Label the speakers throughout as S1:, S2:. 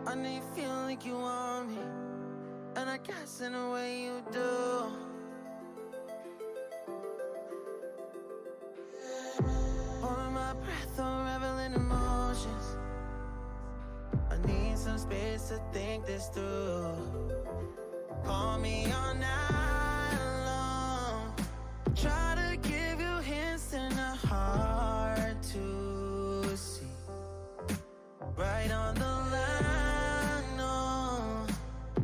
S1: I know you feel like you want me, and I guess in a way you do. Holding my breath, unraveling emotions. I need some space to think this through. Call me all night long. Try to give you hints and a hard to see. Right on the line, no.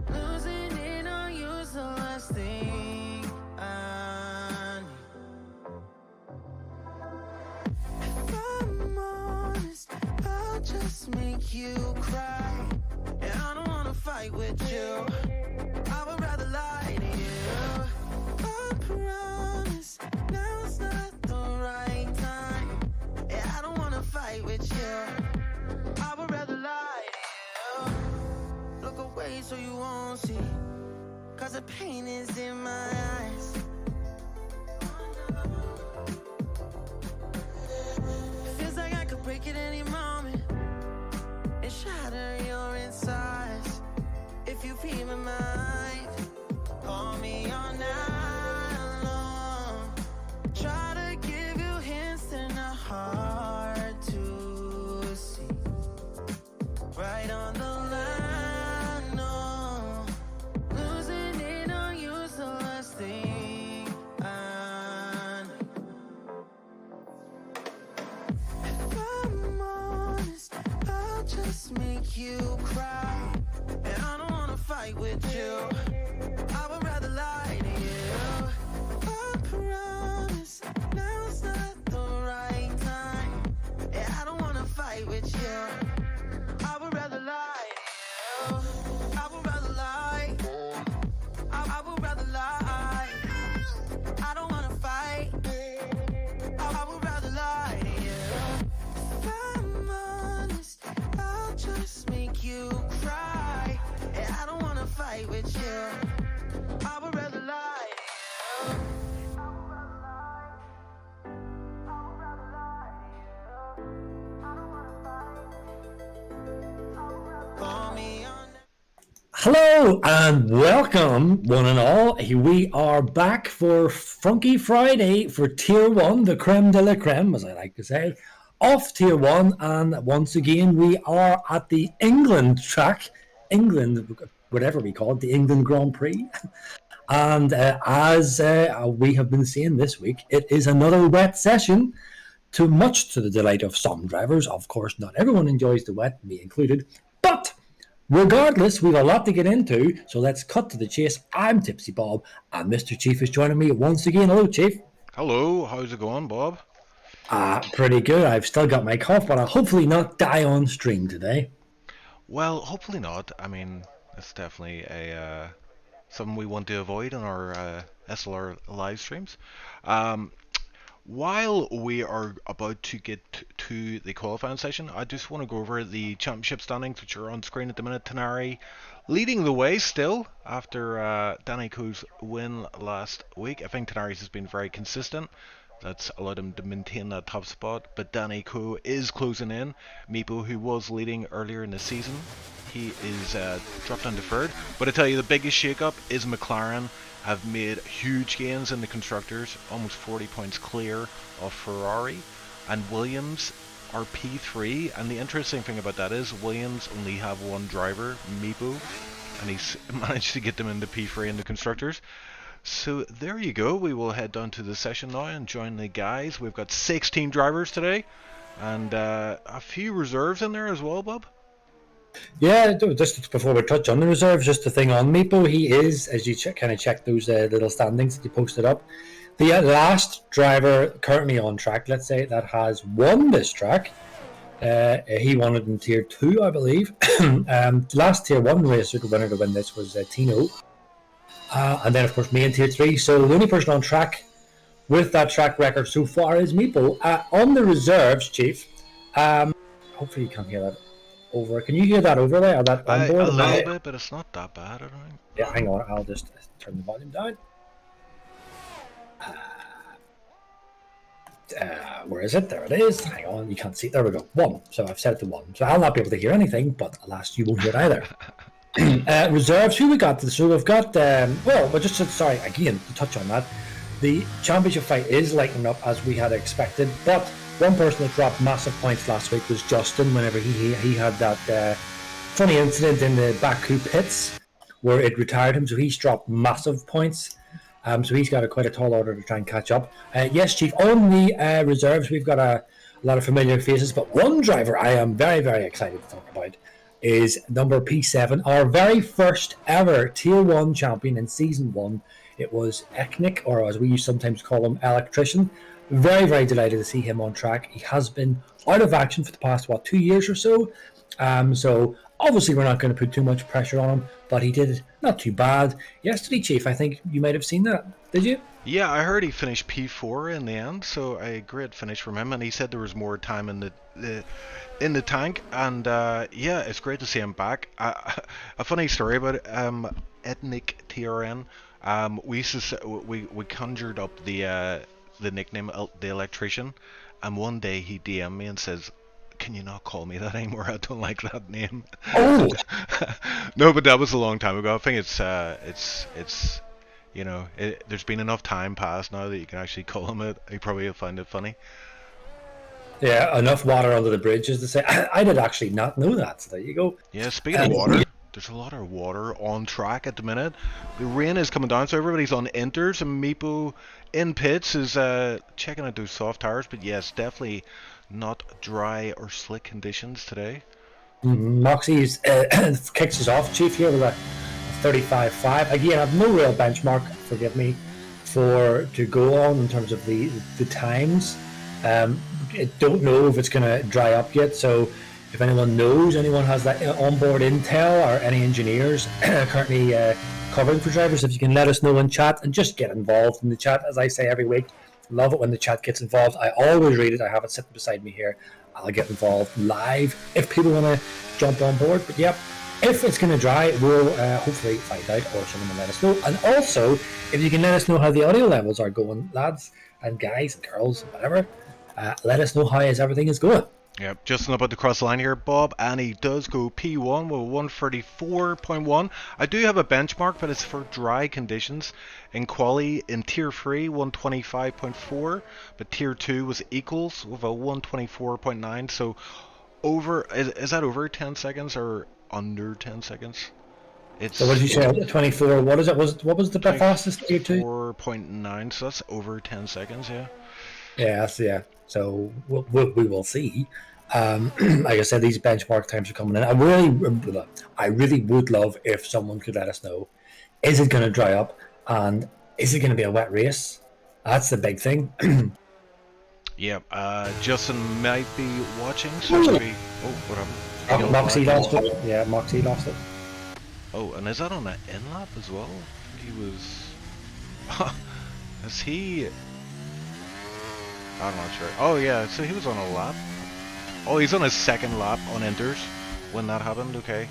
S1: Losing it on you's the last thing I need. If I'm honest, I'll just make you cry. And I don't wanna fight with you. I would rather lie to you. I promise now's not the right time. Yeah, I don't wanna fight with you. I would rather lie to you. Look away so you won't see, cause the pain is in my eyes. It feels like I could break at any moment and shatter your insides. If you feel my mind, call me all night long. Try to give you hints and a hard to see. Right on the line, no. Losing it on you's the last thing I need. If I'm honest, I'll just make you cry. And I don't wanna fight with you. I would rather lie to you. I promise now's not the right time. Yeah, I don't wanna fight with you. I would rather lie to you. I would rather lie. I would rather lie. I don't wanna fight. I would rather lie to you. If I'm honest, I'll just make you cry. Yeah, I don't wanna fight with you. I would rather lie to you. Call me on.
S2: Hello and welcome, one and all. We are back for Funky Friday for Tier 1, the creme de la creme, as I like to say, of Tier 1. And once again, we are at the England track, England, whatever we call it, the England Grand Prix. And as we have been saying this week, it is another wet session, much to the delight of some drivers. Of course, not everyone enjoys the wet, me included. But regardless, we've a lot to get into, so let's cut to the chase. I'm Tipsy Bob, and Mr. Chief is joining me once again. Hello, Chief.
S3: Hello, how's it going, Bob?
S2: Pretty good. I've still got my cough, but I'll hopefully not die on stream today.
S3: Well, hopefully not. I mean, it's definitely something we want to avoid on our SLR live streams. While we are about to get to the qualifying session, I just want to go over the championship standings, which are on screen at the minute. Tenari leading the way still after Danny Coe's win last week. I think Tenari's has been very consistent. That's allowed him to maintain that top spot, but Danny Coe is closing in. Meepo, who was leading earlier in the season, he is dropped down to third. But I tell you, the biggest shake-up is McLaren have made huge gains in the constructors, almost 40 points clear of Ferrari, and Williams are P3. And the interesting thing about that is Williams only have one driver, Meepo, and he's managed to get them into P3 in the constructors. So there you go. We will head down to the session now and join the guys. We've got 16 drivers today, and a few reserves in there as well, Bob.
S2: Yeah, just before we touch on the reserves, just a thing on Meepo. He is, as you kind of check those little standings that you posted up, the last driver currently on track, let's say, that has won this track. He won it in Tier 2, I believe. Last Tier 1 racer, the winner to win this was Tino. And then, of course, me in Tier 3. So the only person on track with that track record so far is Meepo. On the reserves, Chief, hopefully you can't hear that over. Can you hear that over there? Or that on board?
S3: A little bit, but it's not that bad, I don't think.
S2: Yeah, hang on. I'll just turn the volume down. where is it? There it is. Hang on, you can't see it. There we go. 1. So I've set it to 1. So I'll not be able to hear anything, but alas, you won't hear it either. Reserves, who we got? So we've got, sorry, again, to touch on that, the championship fight is lightening up as we had expected, but one person that dropped massive points last week was Justin, whenever he had that funny incident in the Baku pits where it retired him, so he's dropped massive points. So he's got quite a tall order to try and catch up. Yes, Chief, on the reserves, we've got a lot of familiar faces, but one driver I am very, very excited to talk about is number P7, our very first ever Tier 1 champion in Season 1. It was Eknik, or as we sometimes call him, Electrician. Very, very delighted to see him on track. He has been out of action for the past, 2 years or so. So obviously we're not going to put too much pressure on him, but he did not too bad yesterday, Chief. I think you might have seen that. Did you?
S3: Yeah, I heard he finished P4 in the end, so a great finish from him. And he said there was more time in the tank, and yeah, it's great to see him back. A funny story about Ethnic TRN. We used to we conjured up the nickname the Electrician, and one day he DM'd me and says, "Can you not call me that anymore? I don't like that name."
S2: Oh,
S3: no, but that was a long time ago. I think it's there's been enough time passed now that you can actually call him it. He probably will find it funny.
S2: yeah, enough water under the bridge, as to say. I did actually not know that, so there you go.
S3: Yeah, speaking of water, there's a lot of water on track at the minute. The rain is coming down, so everybody's on inters, and Meepo in pits is checking out those soft tires. But yes, definitely not dry or slick conditions today.
S2: Moxie's kicks us off, Chief, here with a 35.5. Again, I have no real benchmark, forgive me, to go on in terms of the times. I don't know if it's going to dry up yet, so if anyone has that onboard intel, or any engineers currently covering for drivers, if you can let us know in chat and just get involved in the chat. As I say every week, love it when the chat gets involved. I always read it. I have it sitting beside me here. I'll get involved live if people want to jump on board. But yep, if it's going to dry, we'll hopefully find out, or someone will let us know. And also, if you can let us know how the audio levels are going, lads and guys and girls and whatever, let us know how everything is going.
S3: Yep, just about to cross the line here, Bob, and he does go P1 with 134.1. I do have a benchmark, but it's for dry conditions. In quali, in Tier 3, 125.4, but Tier 2 was equals with a 124.9, so is that over 10 seconds or under 10 seconds?
S2: So what did you say, 24, what is it? What was the fastest Tier 2?
S3: 4.9, so that's over 10 seconds, yeah.
S2: Yeah. So we will see. Like I said, these benchmark times are coming in. I really would love if someone could let us know, is it going to dry up, and is it going to be a wet race? That's the big thing.
S3: Yeah, Justin might be watching, so maybe... Oh, what happened?
S2: Moxie lost it. Yeah, Moxie lost it.
S3: Oh, and is that on an in-lap as well? He was... Is he... I'm not sure. Oh yeah, so he was on a lap. Oh, he's on his second lap on inters when that happened. Okay,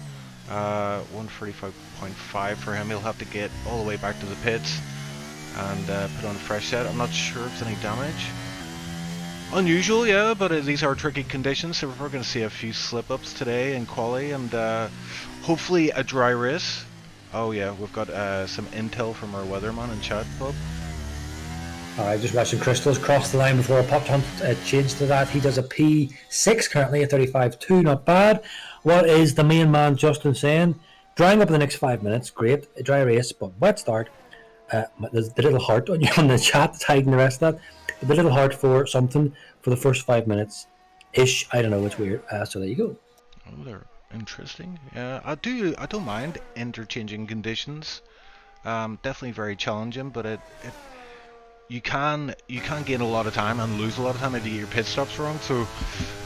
S3: 145.5 for him. He'll have to get all the way back to the pits and put on a fresh set. I'm not sure if there's any damage. Unusual, yeah, but these are tricky conditions, so we're going to see a few slip-ups today in quali, and hopefully a dry race. Oh yeah, we've got some intel from our weatherman in chat, Bob.
S2: Alright, just watching Crystals cross the line before a pop hunt changed to that. He does a P6 currently, a 35.2, not bad. What is the main man Justin saying? Drying up in the next 5 minutes, great, a dry race, but wet start. There's the little heart on the chat that's hiding the rest of that. But the little heart for something for the first 5 minutes ish. I don't know, it's weird. So there you go.
S3: Oh, they're interesting. Yeah, I don't mind interchanging conditions. Definitely very challenging, but you can gain a lot of time and lose a lot of time if you get your pit stops wrong, so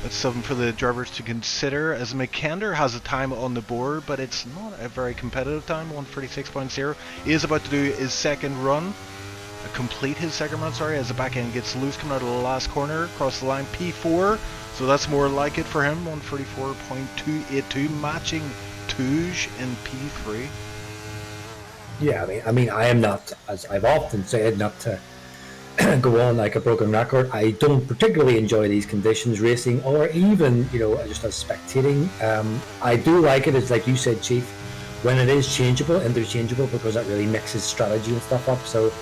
S3: that's something for the drivers to consider. As McKender has a time on the board, but it's not a very competitive time, 136.0. He is about to do his second run, complete his second run, sorry, as the back end gets loose coming out of the last corner, across the line, P4, so that's more like it for him, 144.282, matching Touge in P3.
S2: Yeah, I mean, I am not, as I've often said, not to go on like a broken record. I don't particularly enjoy these conditions racing, or even just as spectating. I do like it. It's like you said, Chief, when it is changeable, interchangeable, because that really mixes strategy and stuff up. So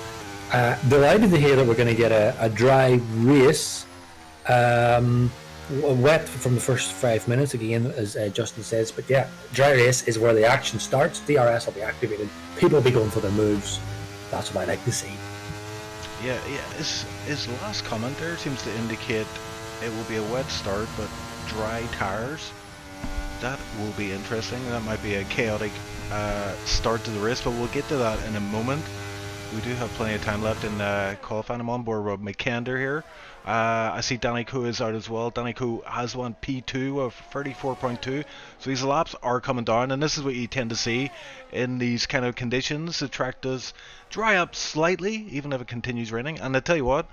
S2: delighted to hear that we're going to get a dry race. Wet from the first 5 minutes again, as Justin says, but yeah, dry race is where the action starts. DRS will be activated, people will be going for their moves. That's what I like to see.
S3: Yeah. His last comment there seems to indicate it will be a wet start but dry tires. That will be interesting. That might be a chaotic start to the race, but we'll get to that in a moment. We do have plenty of time left in qualifying. I'm on board with McKender here. I see Danny Koo is out as well. Danny Koo has won P2 of 34.2, so these laps are coming down, and this is what you tend to see in these kind of conditions. The track does dry up slightly, even if it continues raining. And I tell you what,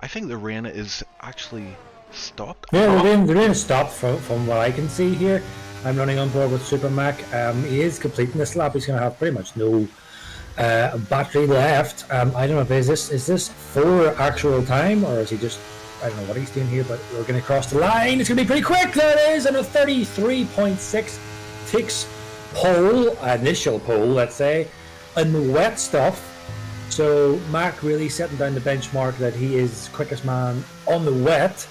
S3: I think the rain is actually stopped.
S2: Yeah, the rain is stopped from what I can see here. I'm running on board with Super Mac. He is completing this lap. He's going to have pretty much no battery left. I don't know if is this for actual time, or is he just, I don't know what he's doing here, but we're going to cross the line. It's going to be pretty quick. There it is, and a 33.6 takes pole, initial pole, let's say, in the wet stuff. So Mac really setting down the benchmark that he is quickest man on the wet,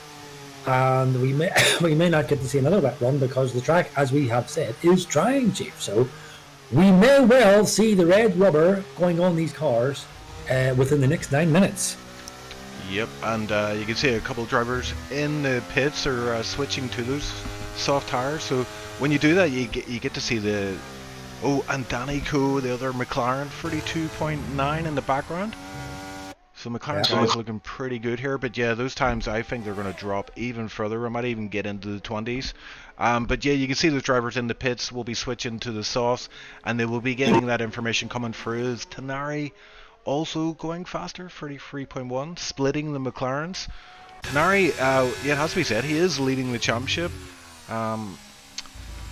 S2: and we may not get to see another wet run because the track, as we have said, is drying, Chief. So we may well see the red rubber going on these cars within the next 9 minutes.
S3: Yep, and you can see a couple of drivers in the pits are switching to those soft tires. So when you do that, you get to see the... Oh, and Danny Koo, the other McLaren, 32.9 in the background. So McLaren's always looking pretty good here. But yeah, those times I think they're going to drop even further. We might even get into the 20s. But yeah, you can see the drivers in the pits will be switching to the softs, and they will be getting that information coming through. Is Tenari also going faster, 33.1, splitting the McLarens? Tenari, yeah, it has to be said, he is leading the championship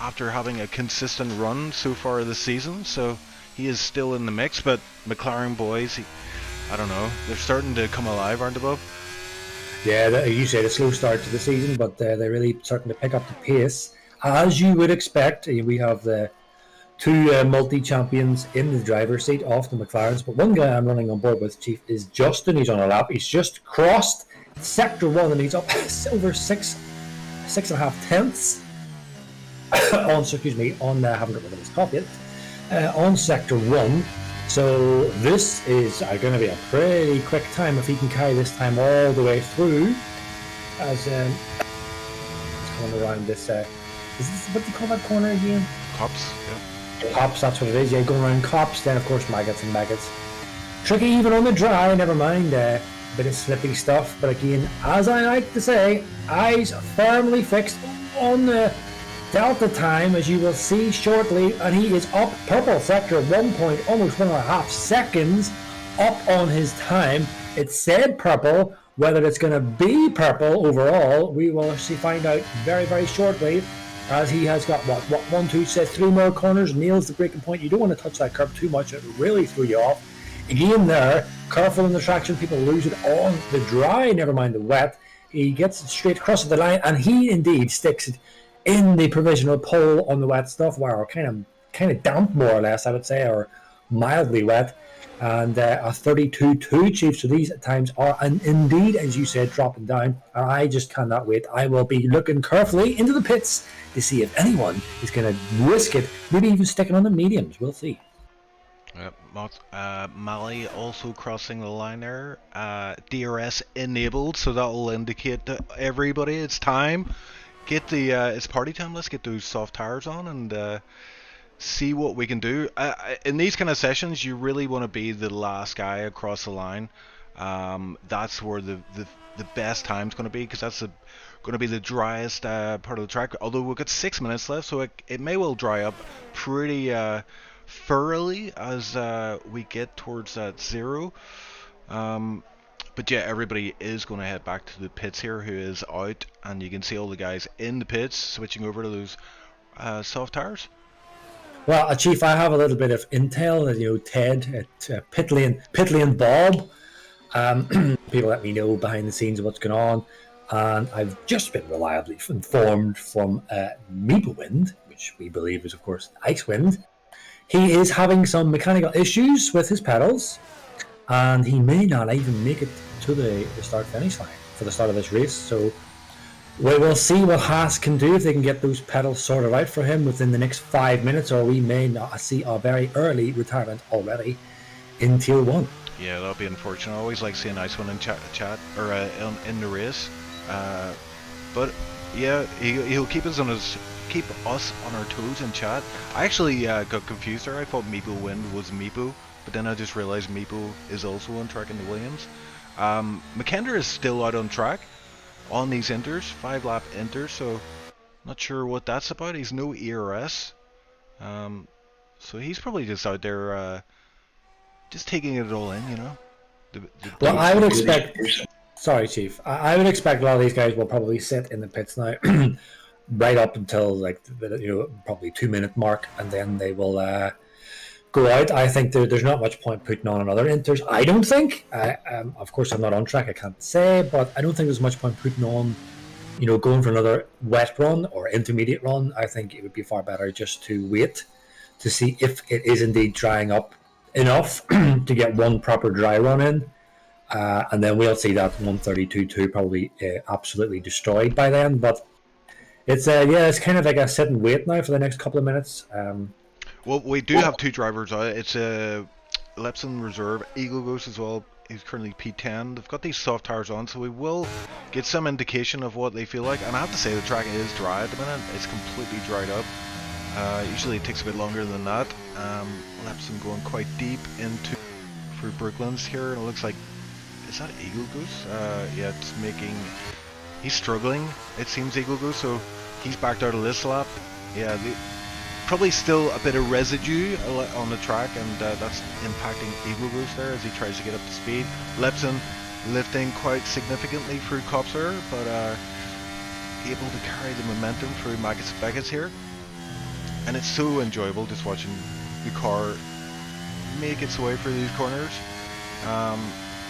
S3: after having a consistent run so far this season, so he is still in the mix. But McLaren boys, I don't know, they're starting to come alive, aren't they, Bob?
S2: Yeah, you said a slow start to the season, but they're really starting to pick up the pace, as you would expect. We have the two multi-champions in the driver's seat off the McLarens, but one guy I'm running on board with, Chief, is Justin. He's on a lap. He's just crossed Sector 1, and he's up over 6.5 tenths on, I haven't got rid of his cough yet, on Sector 1. So this is going to be a pretty quick time if he can carry this time all the way through. As it's going around this, is this, what do you call that corner again?
S3: Cops, yeah.
S2: Cops, that's what it is. Yeah, going around Cops, then of course maggots and maggots. Tricky even on the dry, never mind. Bit of slippy stuff, but again, as I like to say, eyes firmly fixed on the Delta time, as you will see shortly, and he is up purple sector 1 point, almost 1.5 seconds up on his time. It said purple. Whether it's going to be purple overall, we will actually find out very, very shortly, as he has got what 1, 2, says 3 more corners, nails the breaking point. You don't want to touch that curb too much, it will really throw you off. Again there, careful in the traction, people lose it on the dry, never mind the wet. He gets it straight across the line, and he indeed sticks it in the provisional pole on the wet stuff, where kind of damp, more or less, I would say, or mildly wet, and a 32.2, Chief. So these times are, and indeed, as you said, dropping down, and I just cannot wait. I will be looking carefully into the pits to see if anyone is going to risk it, maybe even sticking on the mediums. We'll see.
S3: Mali also crossing the line there, DRS enabled, so that will indicate to everybody it's time. Get the it's party time. Let's get those soft tires on and see what we can do. In these kind of sessions, you really want to be the last guy across the line. That's where the best time's going to be, because that's going to be the driest part of the track. Although we've got 6 minutes left, so it may well dry up pretty thoroughly as we get towards that 0. But yeah, everybody is going to head back to the pits here who is out, and you can see all the guys in the pits switching over to those soft tires.
S2: Well, Chief, I have a little bit of intel. Ted at Pitley and Bob People let me know behind the scenes what's going on, and I've just been reliably informed from Meeplewind, which we believe is, of course, Icewind. He is having some mechanical issues with his pedals, and he may not even make it to the start-finish line for the start of this race. So we will see what Haas can do if they can get those pedals sorted out for him within the next 5 minutes, or we may not see a very early retirement already in Tier 1.
S3: Yeah, that'll be unfortunate. I always like seeing Icewind in chat or in the race. But yeah, he'll keep us on our toes in chat. I actually got confused there. I thought Meeplewind was Meepo, but then I just realized Meepo is also on track in the Williams. McKender is still out on track on these inters, 5-lap inters, so not sure what that's about. He's no ERS, so he's probably just out there just taking it all in, you know.
S2: Well, I would expect. Sorry, Chief. I would expect a lot of these guys will probably sit in the pits now, right up until like probably 2-minute mark, and then they will go out. I think there's not much point putting on another inters. I don't think. Of course, I'm not on track. I can't say, but I don't think there's much point putting on. Going for another wet run or intermediate run. I think it would be far better just to wait to see if it is indeed drying up enough to get one proper dry run in, and then we'll see that 132.2 probably absolutely destroyed by then. But it's it's kind of like a sit and wait now for the next couple of minutes.
S3: Well, we do have two drivers out. It's a Lepson Reserve, Eagle Ghost as well. He's currently P10. They've got these soft tires on, so we will get some indication of what they feel like. And I have to say, the track is dry at the minute. It's completely dried up. Usually it takes a bit longer than that. Lepson going quite deep into through Brooklands here. It looks like, is that Eagle Goose? Yeah, it's making. He's struggling. It seems Eagle Goose, so he's backed out of this lap. Yeah, probably still a bit of residue on the track, and that's impacting Eagle Goose there as he tries to get up to speed. Lepson lifting quite significantly through Copser, but able to carry the momentum through Magus Beckett here. And it's so enjoyable just watching the car make its way through these corners,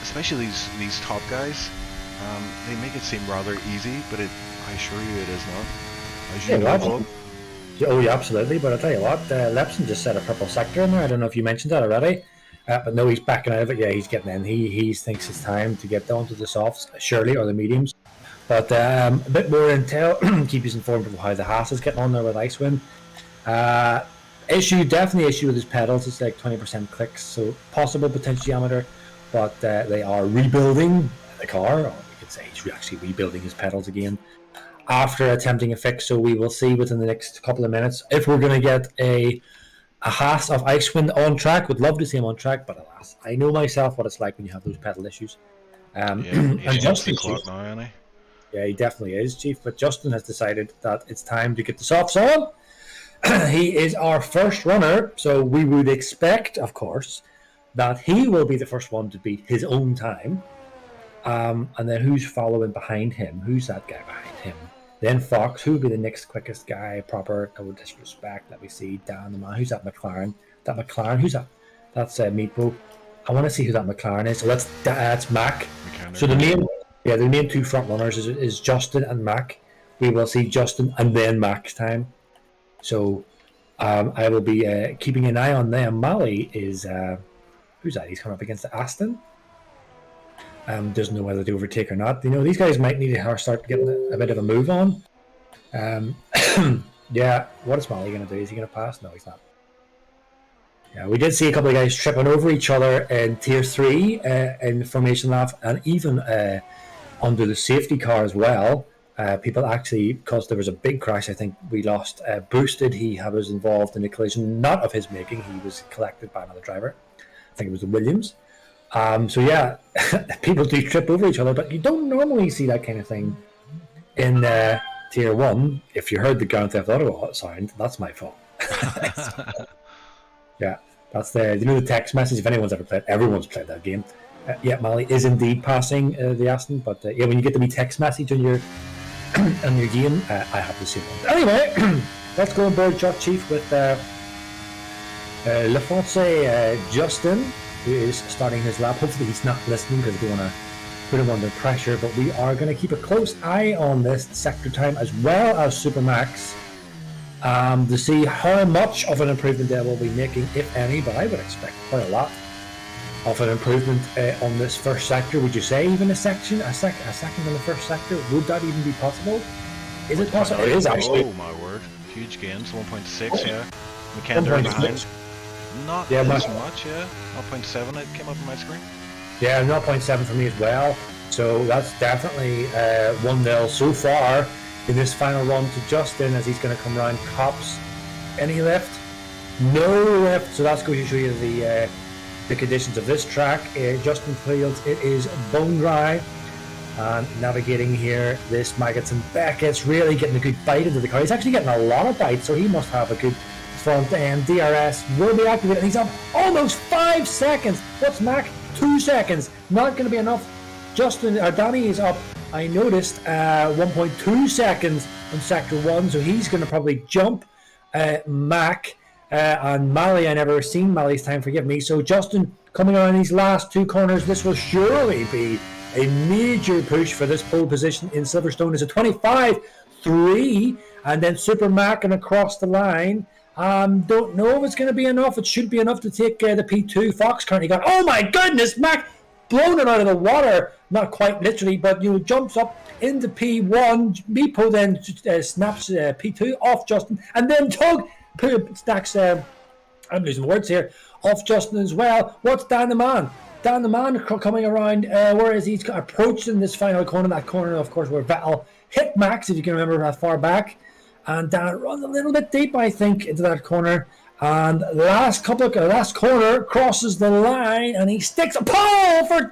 S3: especially these top guys. They make it seem rather easy, but I assure you it is not. As you know,
S2: oh yeah, absolutely. But I'll tell you what, Lepson just set a purple sector in there. I don't know if you mentioned that already, but no, he's backing out of it. Yeah, he's getting in. He thinks it's time to get down to the softs, surely, or the mediums. But a bit more intel. Keep us informed of how the Haas is getting on there with Icewind. Definitely issue with his pedals. It's like 20% clicks, so possible potential diameter, but they are rebuilding the car, or we could say he's actually rebuilding his pedals again after attempting a fix. So we will see within the next couple of minutes if we're going to get a Haas of Icewind on track. Would love to see him on track, but alas, I know myself what it's like when you have those pedal issues.
S3: And
S2: Justin,
S3: now, isn't he?
S2: Yeah, he definitely is, Chief. But Justin has decided that it's time to get the softs on. He is our first runner, so we would expect, of course, that he will be the first one to beat his own time. And then who's following behind him? Who's that guy behind him? Then Fox, who would be the next quickest guy? Proper, no disrespect. Let me see. Down the man. Who's that McLaren? Who's that? That's Meepo. I want to see who that McLaren is. So that's Mac. So the main two front runners is Justin and Mac. We will see Justin and then Mac's time. So I will be keeping an eye on them. Mali is who's that? He's coming up against the Aston. Doesn't know whether to overtake or not. These guys might need to start getting a bit of a move on. Yeah, what is Mali going to do? Is he going to pass? No, he's not. Yeah, we did see a couple of guys tripping over each other in Tier 3 in formation lap, and even under the safety car as well. People actually, because there was a big crash, I think we lost Boosted. He was involved in a collision, not of his making. He was collected by another driver. I think it was the Williams. So yeah, people do trip over each other, but you don't normally see that kind of thing in Tier 1. If you heard the Grand Theft Auto sound, that's my fault. Yeah, that's the text message. If anyone's ever played, everyone's played that game. Yeah, Mali is indeed passing the Aston, but yeah, when you get the wee text message on your game, I have the same one. Anyway, let's go on board, Chuck Chief, with Le Français Justin. who is starting his lap. Hopefully he's not listening because we want to put him under pressure, but we are going to keep a close eye on this sector time as well as Supermax to see how much of an improvement they will be making, if any, but I would expect quite a lot of an improvement on this first sector. Would you say even a second in the first sector? Would that even be possible? Is it possible? It is actually.
S3: Oh my word. Huge gains, 1.6, yeah. McKender behind. Not as much, yeah. 0.7 it came up on my screen.
S2: Yeah, 0.7 for me as well. So that's definitely 1-0 so far in this final run to Justin as he's going to come around Cops. Any lift? No lift. So that's going to show you the conditions of this track. Justin Fields, it is bone dry. And navigating here, this Maggots Beckett's really getting a good bite into the car. He's actually getting a lot of bites, so he must have a good front end. DRS will be activated. He's up almost 5 seconds. What's Mac? 2 seconds. Not going to be enough. Danny is up, I noticed, 1.2 seconds on Sector 1, so he's going to probably jump Mac. And Mally, I never seen Mally's time, forgive me. So Justin coming around these last 2 corners, this will surely be a major push for this pole position in Silverstone. Is a 25.3, and then Super Mac and across the line. Don't know if it's going to be enough. It should be enough to take the P2. Fox currently got. Oh my goodness, Mac blown it out of the water. Not quite literally, but jumps up into P1. Meepo then snaps P2 off Justin, and then Tug stacks. I'm losing words here. Off Justin as well. What's Dan the Man? Dan the Man coming around, where is he approaching this final corner? That corner, of course, where Vettel hit Max, if you can remember that far back. And Dan runs a little bit deep, I think, into that corner. And last corner crosses the line, and he sticks a pole for.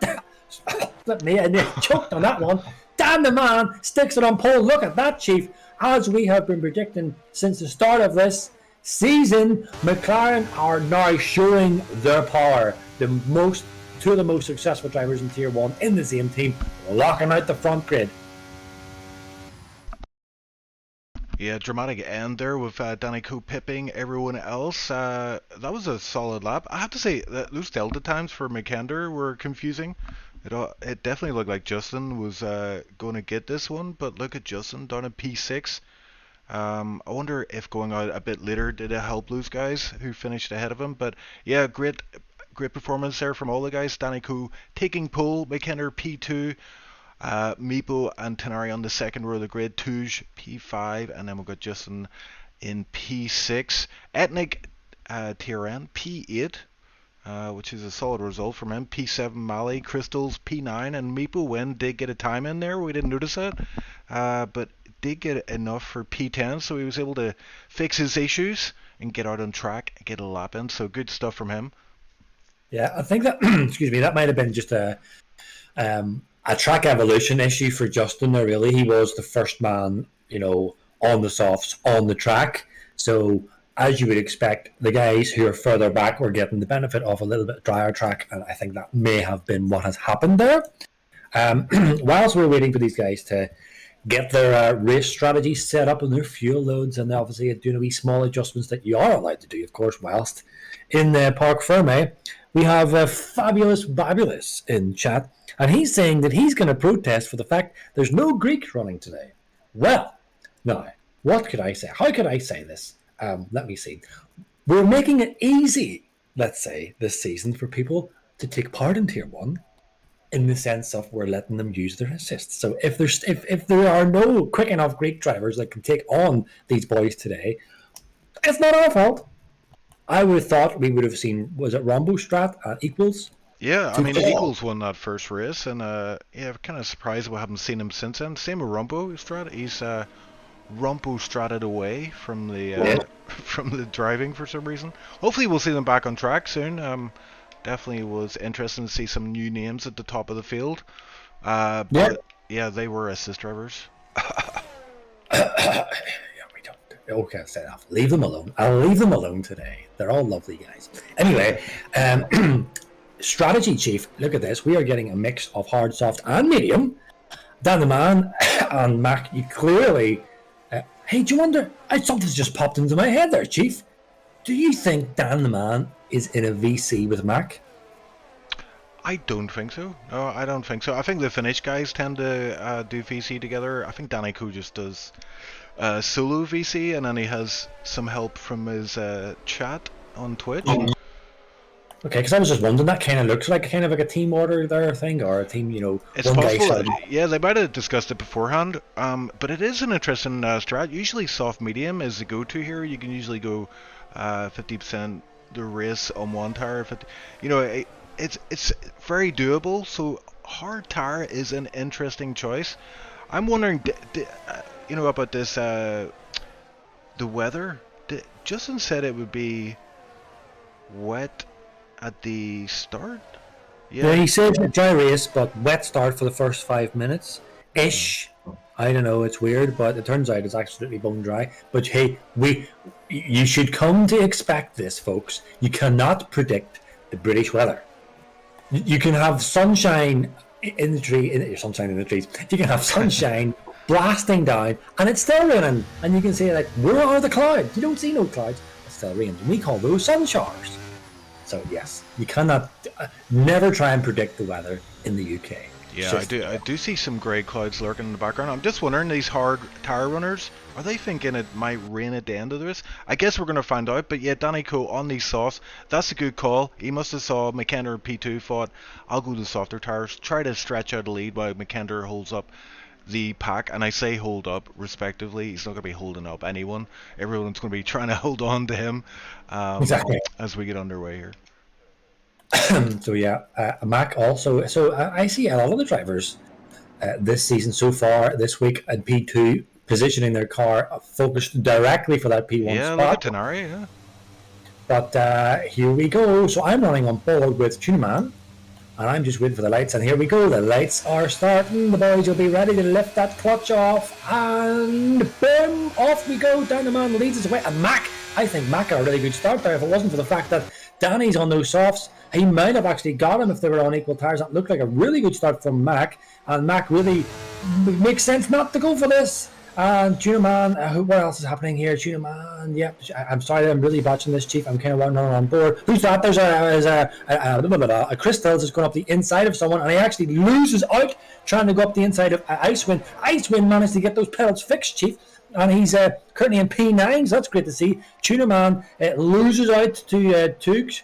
S2: Let me, and choked on that one. Dan the Man sticks it on pole. Look at that, Chief. As we have been predicting since the start of this season, McLaren are now showing their power. Two of the most successful drivers in Tier 1 in the same team, locking out the front grid.
S3: Yeah, dramatic end there with Danny Coe pipping everyone else. That was a solid lap. I have to say that those delta times for McKender were confusing. It definitely looked like Justin was going to get this one, but look at Justin down at P6. I wonder if going out a bit later did it help those guys who finished ahead of him. But yeah, great performance there from all the guys. Danny Coe taking pole, McKenna P2, Meepo and Tenari on the second row of the grid, Touge P5, and then we've got Justin in P6. Ethnic TRN P8, which is a solid result from him. P7 Mali, Crystals P9, and Meepo Win did get a time in there. We didn't notice it, but did get enough for P10, so he was able to fix his issues and get out on track, get a lap in. So good stuff from him.
S2: Yeah, I think that excuse me, that might have been just a track evolution issue for Justin there, really. He was the first man, on the softs, on the track. So as you would expect, the guys who are further back were getting the benefit of a little bit drier track, and I think that may have been what has happened there. Whilst we're waiting for these guys to get their race strategy set up and their fuel loads, and obviously doing a wee small adjustments that you are allowed to do, of course, whilst in the Parc Ferme. We have Fabulous Babulous in chat, and he's saying that he's going to protest for the fact there's no Greek running today. Well, now, what could I say? How could I say this? Let me see. We're making it easy, let's say, this season for people to take part in Tier 1 in the sense of we're letting them use their assists. So if there are no quick enough Greek drivers that can take on these boys today, it's not our fault. I would have thought we would have seen, was it Rombo Strat at Equals?
S3: Yeah, I mean, Equals won that first race, and I'm kind of surprised we haven't seen him since then. Same with Rombo Strat. He's Rombo Stratted away from the from the driving for some reason. Hopefully we'll see them back on track soon. Definitely was interesting to see some new names at the top of the field. But yeah, they were assist drivers.
S2: Okay, I'll say enough. Leave them alone. I'll leave them alone today. They're all lovely guys. Anyway, strategy, Chief. Look at this. We are getting a mix of hard, soft, and medium. Dan the Man and Mac, you clearly... hey, do you wonder... Something's just popped into my head there, Chief. Do you think Dan the Man is in a VC with Mac?
S3: I don't think so. No, I don't think so. I think the Finnish guys tend to do VC together. I think Danny Koo just does solo VC, and then he has some help from his chat on Twitch.
S2: Okay, because I was just wondering, that kind of looks like a team order there thing, or a team,
S3: It's
S2: one
S3: possible.
S2: guy.
S3: Yeah, they might have discussed it beforehand. But it is an interesting strat. Usually, soft medium is the go-to here. You can usually go 50% the race on one tire. 50, it's very doable. So hard tire is an interesting choice. I'm wondering, about this. The weather. Justin said it would be wet at the start.
S2: Yeah, he said a dry race, but wet start for the first 5 minutes ish. I don't know, it's weird, but it turns out it's absolutely bone dry. But hey, you should come to expect this, folks. You cannot predict the British weather. You can have sunshine in the trees. You can have sunshine blasting down, and it's still raining. And you can say, like, where are the clouds? You don't see no clouds. It still rains. We call those sun showers. So yes, you cannot never try and predict the weather in the UK.
S3: Yeah, I do see some grey clouds lurking in the background. I'm just wondering, these hard tire runners, are they thinking it might rain at the end of this? I guess we're going to find out. But yeah, Danny Coe on these softs, that's a good call. He must have saw McKender P2, thought, I'll go to the softer tires, try to stretch out a lead while McKender holds up the pack. And I say hold up respectively. He's not going to be holding up anyone. Everyone's going to be trying to hold on to him
S2: Exactly.
S3: as we get underway here.
S2: So yeah, Mac also. So I see a lot of the drivers this season so far, this week at P2, positioning their car focused directly for that P1
S3: spot.
S2: Look
S3: at Tenari, yeah.
S2: But here we go. So I'm running on board with Tuneman, and I'm just waiting for the lights. And here we go. The lights are starting. The boys will be ready to lift that clutch off, and boom, off we go. Down the man leads us away. And Mac, I think Mac got a really good start there. If it wasn't for the fact that Danny's on those softs, he might have actually got him if they were on equal tires. That looked like a really good start from Mac, and Mac really makes sense not to go for this. And Tuna Man, what else is happening here? Tuna Man, yep. I'm sorry, I'm really botching this, Chief. I'm kind of running on board. Who's that? There's a Crystals is going up the inside of someone, and he actually loses out trying to go up the inside of Icewind. Icewind managed to get those pedals fixed, Chief. And he's currently in P9, so that's great to see. Tuna Man loses out to Tudge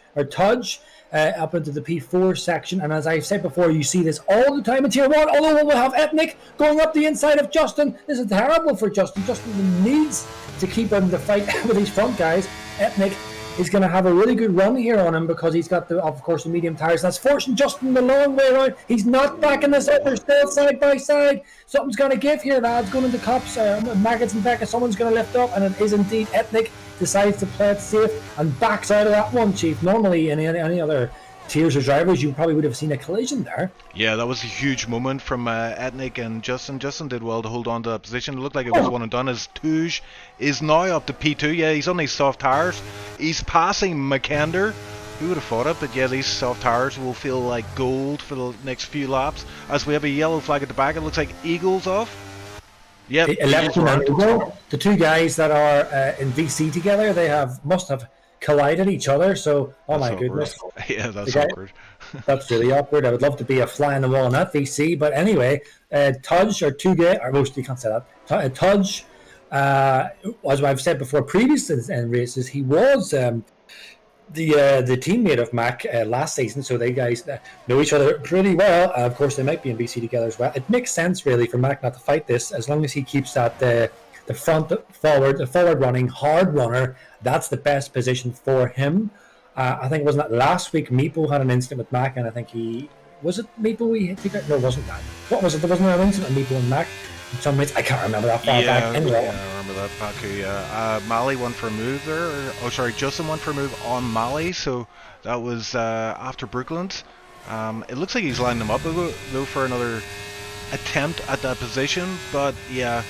S2: up into the P4 section. And as I've said before, you see this all the time in Tier 1. Although we'll have Ethnic going up the inside of Justin. This is terrible for Justin. Justin needs to keep him to fight with these front guys. Ethnic is going to have a really good run here on him because he's got, of course, the medium tires. That's forcing Justin the long way around. He's not backing this up. They're still side by side. Something's going to give here, lads. Going into cups, Maggots and Becca, someone's going to lift up, and it is indeed Ethnic. Decides to play it safe and backs out of that one, Chief. Normally, in any other tiers of drivers, you probably would have seen a collision there.
S3: Yeah, that was a huge moment from Ethnic and Justin. Justin did well to hold on to that position. It looked like it was one and done, as Touge is now up to P2. Yeah, he's on these soft tires. He's passing McKender. Who would have thought it? But yeah, these soft tires will feel like gold for the next few laps. As we have a yellow flag at the back, it looks like Eagles off. Yep.
S2: The two guys that are in VC together, must have collided each other. So,
S3: that's
S2: my
S3: awkward.
S2: goodness.
S3: Yeah, that's awkward.
S2: That's really awkward. I would love to be a fly on the wall in that VC. But anyway, Tudge or Tuge, or most you can't say that. Tudge, as I've said before, previous in races, he was the teammate of Mac last season, so they guys know each other pretty well. Of course, they might be in BC together as well. It makes sense, really, for Mac not to fight this, as long as he keeps that the forward running hard runner. That's the best position for him. I think, wasn't that last week Meepo had an incident with Mac, and I think was it Meepo he hit? No, it wasn't that. What was it? There wasn't an incident with Meepo and Mac. In some ways, I can't remember that far back. Anyway.
S3: Yeah, I remember that, Paku, yeah. Mali went for a move there. Justin went for a move on Mali, so that was after Brooklands. It looks like he's lining them up, though, for another attempt at that position, but yeah,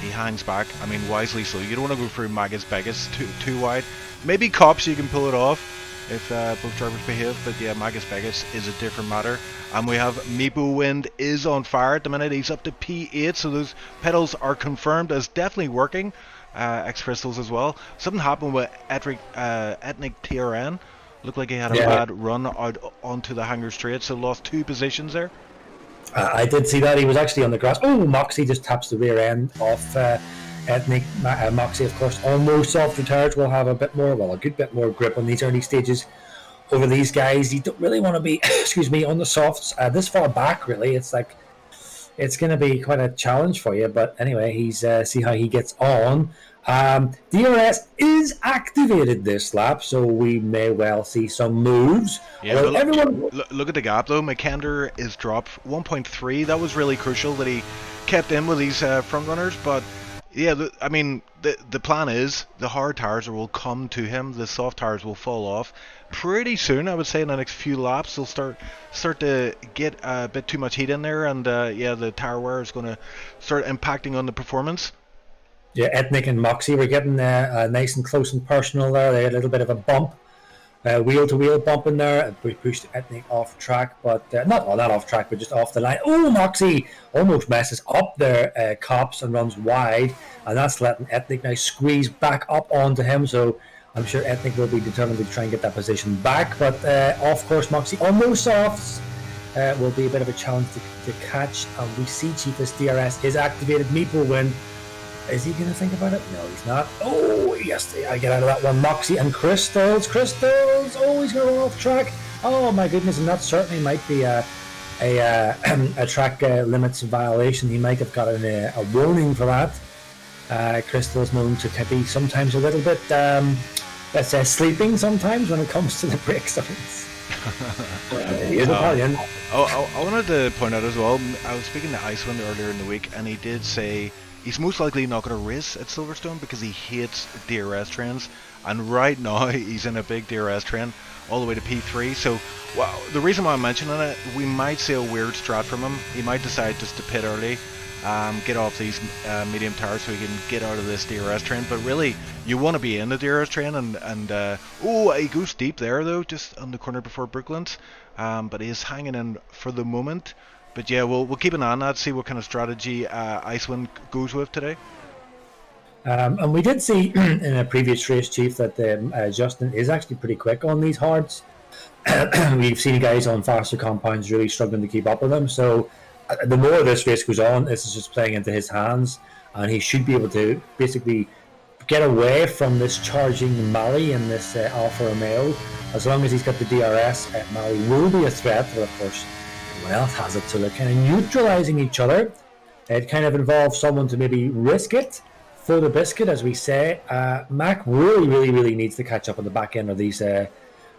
S3: he hangs back. I mean, wisely so. You don't want to go through Magus Begus too wide. Maybe Cops, you can pull it off if both drivers behave, but yeah, Magus Begus is a different matter. And we have Meepo Wind is on fire at the minute. He's up to P8, so those pedals are confirmed as definitely working. X Crystals as well. Something happened with Ethnic TRN. Looked like he had a bad run out onto the Hanger Straight, so lost 2 positions there.
S2: I did see that. He was actually on the grass. Oh, Moxie just taps the rear end off Ethnic. Moxie, of course, almost soft-retired. Will have a good bit more grip on these early stages over these guys. You don't really want to be, on the softs this far back, really. It's like, it's going to be quite a challenge for you. But anyway, he's see how he gets on. DRS is activated this lap, so we may well see some moves.
S3: Yeah, look at the gap though. McKender is dropped 1.3. That was really crucial that he kept in with these front runners. But yeah, the plan is the hard tires will come to him. The soft tires will fall off pretty soon. I would say in the next few laps they'll start to get a bit too much heat in there, and the tire wear is going to start impacting on the performance.
S2: Yeah, Ethnic and Moxie were getting nice and close and personal there. They had a little bit of a bump, wheel-to-wheel bump in there. We pushed Ethnic off track, but not off track, but just off the line. Oh, Moxie almost messes up their cops and runs wide, and that's letting Ethnic now squeeze back up onto him. So I'm sure Ethnic will be determined to try and get that position back. But of course, Moxie almost softs. Will be a bit of a challenge to catch. And we see Chiefest DRS is activated. Meep will win. Is he going to think about it? No, he's not. Oh, yes, I get out of that one. Moxie and Crystals. Oh, he's going to run off track. Oh, my goodness, and that certainly might be a track limits violation. He might have gotten a warning for that. Crystal's known to be sometimes a little bit, let's say, sleeping sometimes when it comes to the brake zones. He's Italian.
S3: I wanted to point out as well, I was speaking to Icewind earlier in the week, and he did say he's most likely not going to race at Silverstone because he hates DRS trains, and right now he's in a big DRS train all the way to P3. So, well, the reason why I'm mentioning it, we might see a weird strat from him. He might decide just to pit early, get off these medium tires so he can get out of this DRS train. But really, you want to be in the DRS train, and he goes deep there though, just on the corner before Brooklands. But he is hanging in for the moment. But yeah, we'll keep an eye on that, see what kind of strategy Icewind goes with today.
S2: And we did see in a previous race, Chief, that Justin is actually pretty quick on these hards. We've seen guys on faster compounds really struggling to keep up with them. So the more this race goes on, this is just playing into his hands, and he should be able to basically get away from this charging Mali in this Alfa Romeo. As long as he's got the DRS, Mali will be a threat, but of course everyone else has it, so they're kind of neutralizing each other. It kind of involves someone to maybe risk it for the biscuit, as we say. Mac really needs to catch up on the back end of these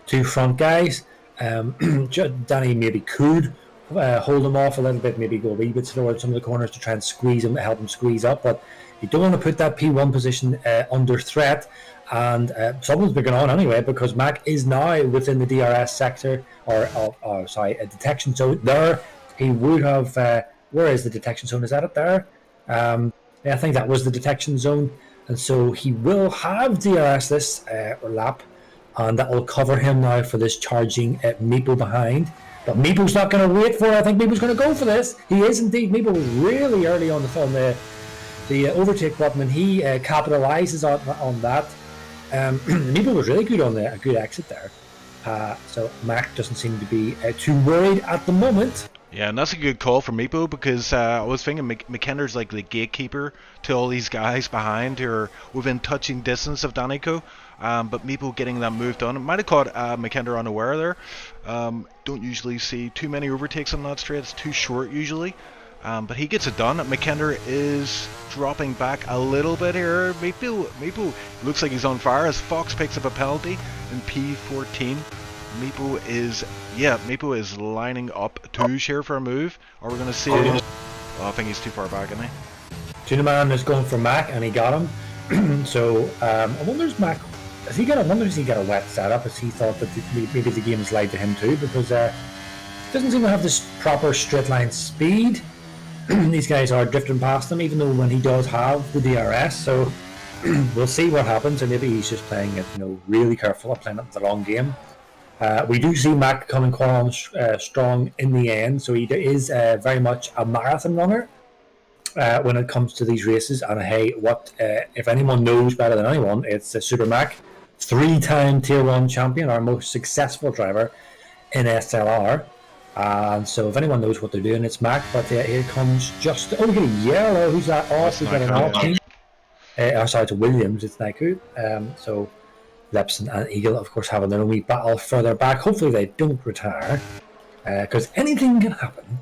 S2: two front guys. Danny maybe could hold him off a little bit, maybe go a wee bit slower in some of the corners to try and squeeze him, help him squeeze up, but you don't want to put that P1 position under threat. And something's been going on anyway, because Mac is now within the DRS sector, a detection zone. There, he would have. Where is the detection zone? Is that it there? I think that was the detection zone, and so he will have DRS this lap, and that will cover him now for this charging Meeple behind. But Meeple's not going to wait for it. I think Meeple's going to go for this. He is indeed. Meeple was really early on the overtake button, and he capitalizes on that. Meeple was really good on a good exit there. So Mac doesn't seem to be too worried at the moment.
S3: Yeah, and that's a good call from Meepo, because I was thinking McKender's like the gatekeeper to all these guys behind who are within touching distance of Danico. But Meepo getting that move done. It might have caught McKender unaware there. Don't usually see too many overtakes on that straight. It's too short usually. But he gets it done. McKender is dropping back a little bit here. Meepo looks like he's on fire as Fox picks up a penalty in P14. Meepo is lining up to share for a move. Are we going to see it? Oh, I think he's too far back, isn't he?
S2: Tunaman is going for Mac, and he got him. So I wonder if Mac has he got a wet setup? Has he thought that maybe the game has lied to him too? Because doesn't seem to have this proper straight line speed. These guys are drifting past him, even though when he does have the DRS. So we'll see what happens, and maybe he's just playing it, really careful, playing it the long game. We do see Mac coming quite on strong in the end, so he is very much a marathon runner when it comes to these races. And hey, what if anyone knows better than anyone, it's Super Mac. 3-time Tier 1 champion, our most successful driver in SLR. And so if anyone knows what they're doing, it's Mac. But here comes Justin. Oh, we got a yellow. Who's that off? We've got an Alpine. Sorry, it's Williams. It's Naiku. So Lepson and Eagle, of course, having their own wee battle further back. Hopefully they don't retire, because anything can happen.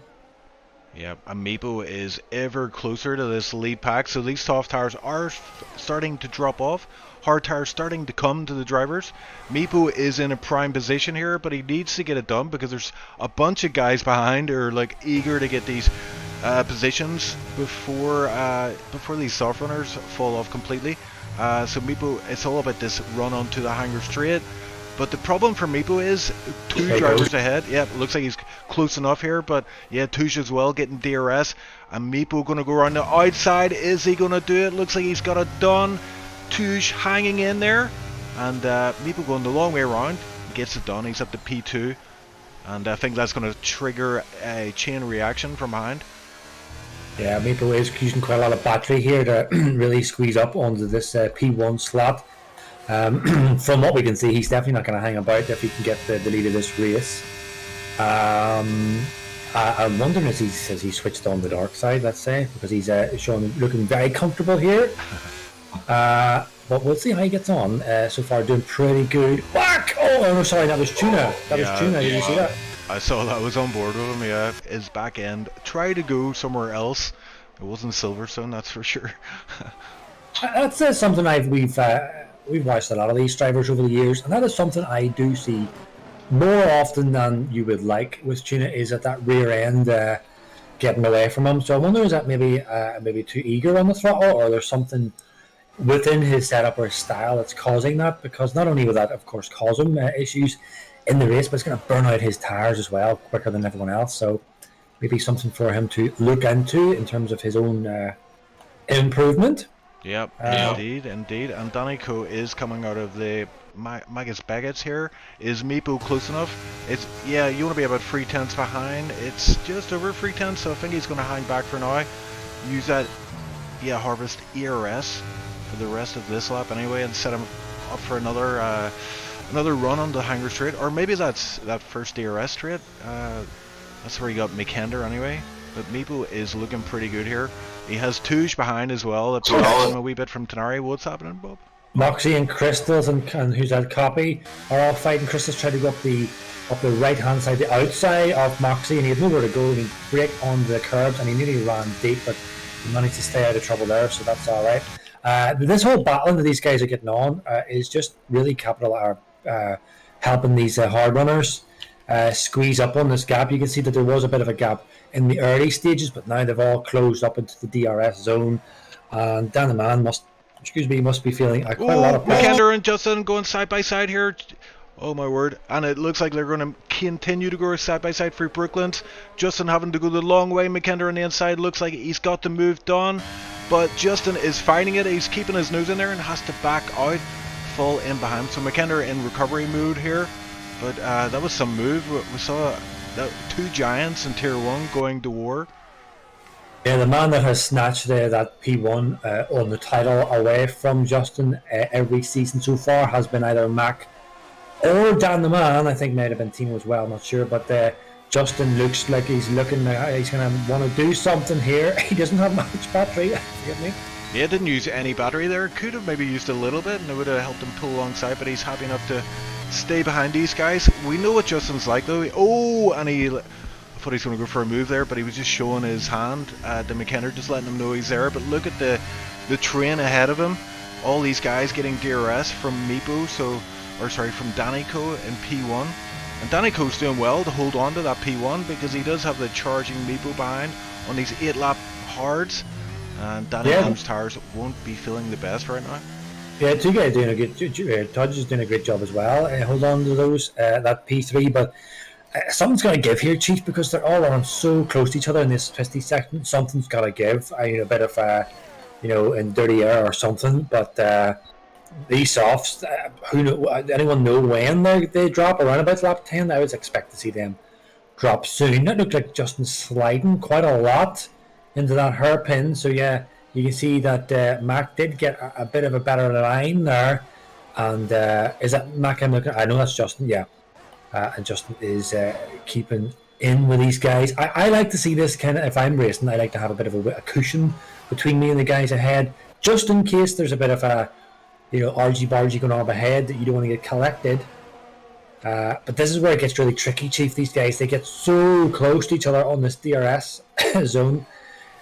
S3: Yeah, Amiibo is ever closer to this lead pack, so these soft tires are starting to drop off. Hard tires starting to come to the drivers. Amiibo is in a prime position here, but he needs to get it done because there's a bunch of guys behind who are like eager to get these positions before these soft runners fall off completely. So Amiibo, it's all about this run onto the hanger straight. But the problem for Meepo is two drivers ahead. Yeah, looks like he's close enough here, but yeah, Touche as well getting DRS. And Meepo going to go around the outside. Is he going to do it? Looks like he's got it done. Touche hanging in there, and Meepo going the long way around. Gets it done. He's up to P2, and I think that's going to trigger a chain reaction from behind.
S2: Yeah, Meepo is using quite a lot of battery here to really squeeze up onto this P1 slot. From what we can see, he's definitely not going to hang about if he can get the lead of this race. I'm wondering if he switched on the dark side, let's say, because he's looking very comfortable here. But we'll see how he gets on. So far, doing pretty good. Whack! Oh, no, sorry, that was Tuna. That was Tuna. Did you see that?
S3: I saw that. I was on board with him. Yeah, his back end tried to go somewhere else. It wasn't Silverstone, that's for sure.
S2: That's something we've watched a lot of these drivers over the years, and that is something I do see more often than you would like with Tuna, is at that rear end getting away from him. So I wonder, is that maybe too eager on the throttle, or there's something within his setup or his style that's causing that? Because not only will that, of course, cause him issues in the race, but it's going to burn out his tires as well quicker than everyone else. So maybe something for him to look into in terms of his own improvement.
S3: Yep, indeed. And Danico is coming out of the Magus Baggets here. Is Meepo close enough? You want to be about 3/10 behind. It's just over 3/10, so I think he's going to hang back for now. Use that, harvest ERS for the rest of this lap anyway, and set him up for another run on the hanger straight, or maybe that's that first DRS straight. That's where you got McKender anyway. But Meepo is looking pretty good here. He has Touche behind as well. That's a wee bit from Tenari. What's happening, Bob?
S2: Moxie and Crystals and who's that Copy are all fighting. Crystals tried to go up the right hand side, the outside of Moxie, and he had nowhere to go. And he braked on the curbs and he nearly ran deep, but he managed to stay out of trouble there, so that's all right. This whole battle that these guys are getting on is just really helping these hard runners squeeze up on this gap. You can see that there was a bit of a gap in the early stages, but now they've all closed up into the DRS zone, and Dan the Man must be feeling quite a lot of pressure.
S3: McKender and Justin going side by side here. Oh my word. And it looks like they're going to continue to go side by side through Brooklands. Justin having to go the long way. McKender on the inside looks like he's got the move done, but Justin is fighting it. He's keeping his nose in there and has to back out, fall in behind. So McKender in recovery mood here, but that was some move. We saw two giants in Tier 1 going to war.
S2: Yeah, the man that has snatched that P1 on the title away from Justin every season so far has been either Mac or Dan the Man. I think might have been Timo as well, I'm not sure. But Justin looks like he's going to want to do something here. He doesn't have much battery, forgive me.
S3: Yeah, didn't use any battery there. Could have maybe used a little bit and it would have helped him pull alongside, but he's happy enough to stay behind these guys. We know what Justin's like though. And I thought he's going to go for a move there, but he was just showing his hand to McKenna, just letting him know he's there. But look at the train ahead of him. All these guys getting DRS from Meepo, from Danico in P1. And Danico's doing well to hold on to that P1 because he does have the charging Meepo behind on these 8-lap hards. And Danico's tires won't be feeling the best right now.
S2: Yeah, two guys doing a good. Tudge is doing a great job as well. Hold on to those that P3, but something's got to give here, Chief, because they're all on so close to each other in this twisty section. Something's got to give. A bit of in dirty air or something. But these softs, anyone know when they drop around about lap 10? I would expect to see them drop soon. That looked like Justin sliding quite a lot into that hairpin. So yeah. You can see that Mac did get a bit of a better line there And is that Mac I'm looking at? I know that's Justin, yeah. And Justin is keeping in with these guys. I like to see this kind of, if I'm racing, I like to have a bit of a cushion between me and the guys ahead, just in case there's a bit of a, argy-bargy going on up ahead that you don't want to get collected. But this is where it gets really tricky, Chief. These guys, they get so close to each other on this DRS zone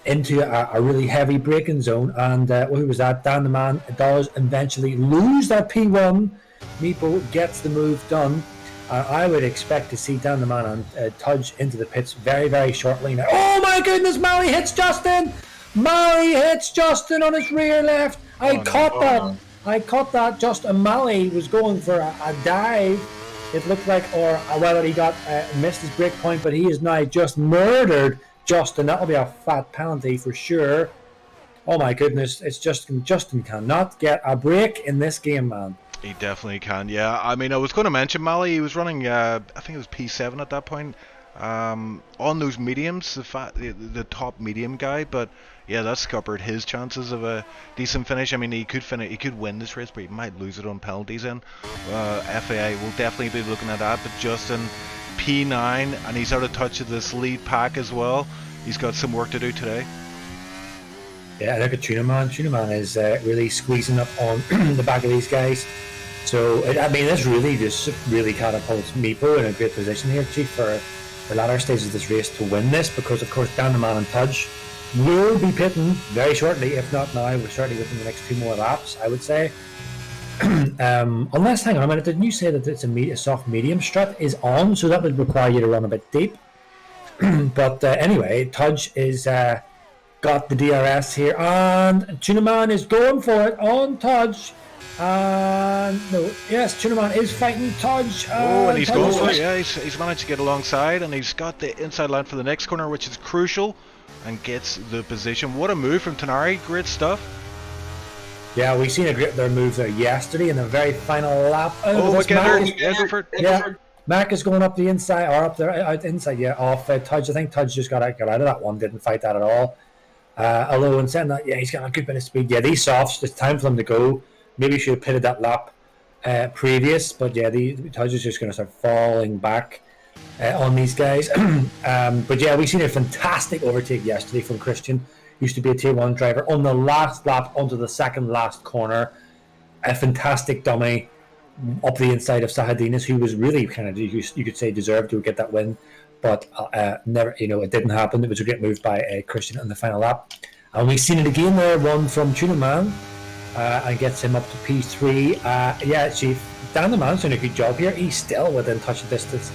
S2: into a really heavy braking zone. And who was that? Dan the Man does eventually lose that P1. Meepo gets the move done. I would expect to see Dan the Man and Tudge into the pits very, very shortly now. Oh my goodness, Mally hits Justin! Mally hits Justin on his rear left. I caught that. Just Mally was going for a dive. It looked like, or whether he got missed his break point, but he is now just murdered Justin. That'll be a fat penalty for sure. Oh my goodness, it's Justin. Justin cannot get a break in this game, man.
S3: He definitely can, yeah. I mean, I was going to mention Mally. He was running, I think it was P7 at that point, on those mediums, the top medium guy. But yeah, that scuppered his chances of a decent finish. I mean, he could win this race, but he might lose it on penalties. FAI will definitely be looking at that. But Justin, P9, and he's out of touch of this lead pack as well. He's got some work to do today.
S2: Yeah, look at Tuna Man. Tuna Man is really squeezing up on the back of these guys. So, I mean, this really catapults Meepo in a great position here, Chief, for the latter stages of this race to win this, because, of course, Dan the Man and Tudge will be pitting very shortly, if not now, we're certainly within the next 2 more laps, I would say. Unless, hang on a minute, didn't you say that it's a soft medium strut is on, so that would require you to run a bit deep? But anyway, Tudge is got the DRS here, and Tuna Man is going for it on Tudge. Tuna Man is fighting Tudge.
S3: And he's going for it, yeah, he's managed to get alongside, and he's got the inside line for the next corner, which is crucial, and gets the position. What a move from Tenari, great stuff.
S2: Yeah, we seen their move there yesterday in the very final lap. Mac is going up the inside, or up there, out inside, off Tudge. I think Tudge just got out of that one, didn't fight that at all. Although in saying that, he's got a good bit of speed. Yeah, these softs, it's time for them to go. Maybe should have pitted that lap previous, but the Tudge is just going to start falling back on these guys. But yeah, we seen a fantastic overtake yesterday from Christian. Used to be a tier 1 driver on the last lap onto the second last corner. A fantastic dummy up the inside of Sahadinas, who was really kind of, you could say, deserved to get that win, but never, it didn't happen. It was a great move by Christian in the final lap, and we've seen it again there. One from Tuna Man, and gets him up to P3. Chief, Dan the Man's doing a good job here. He's still within touching distance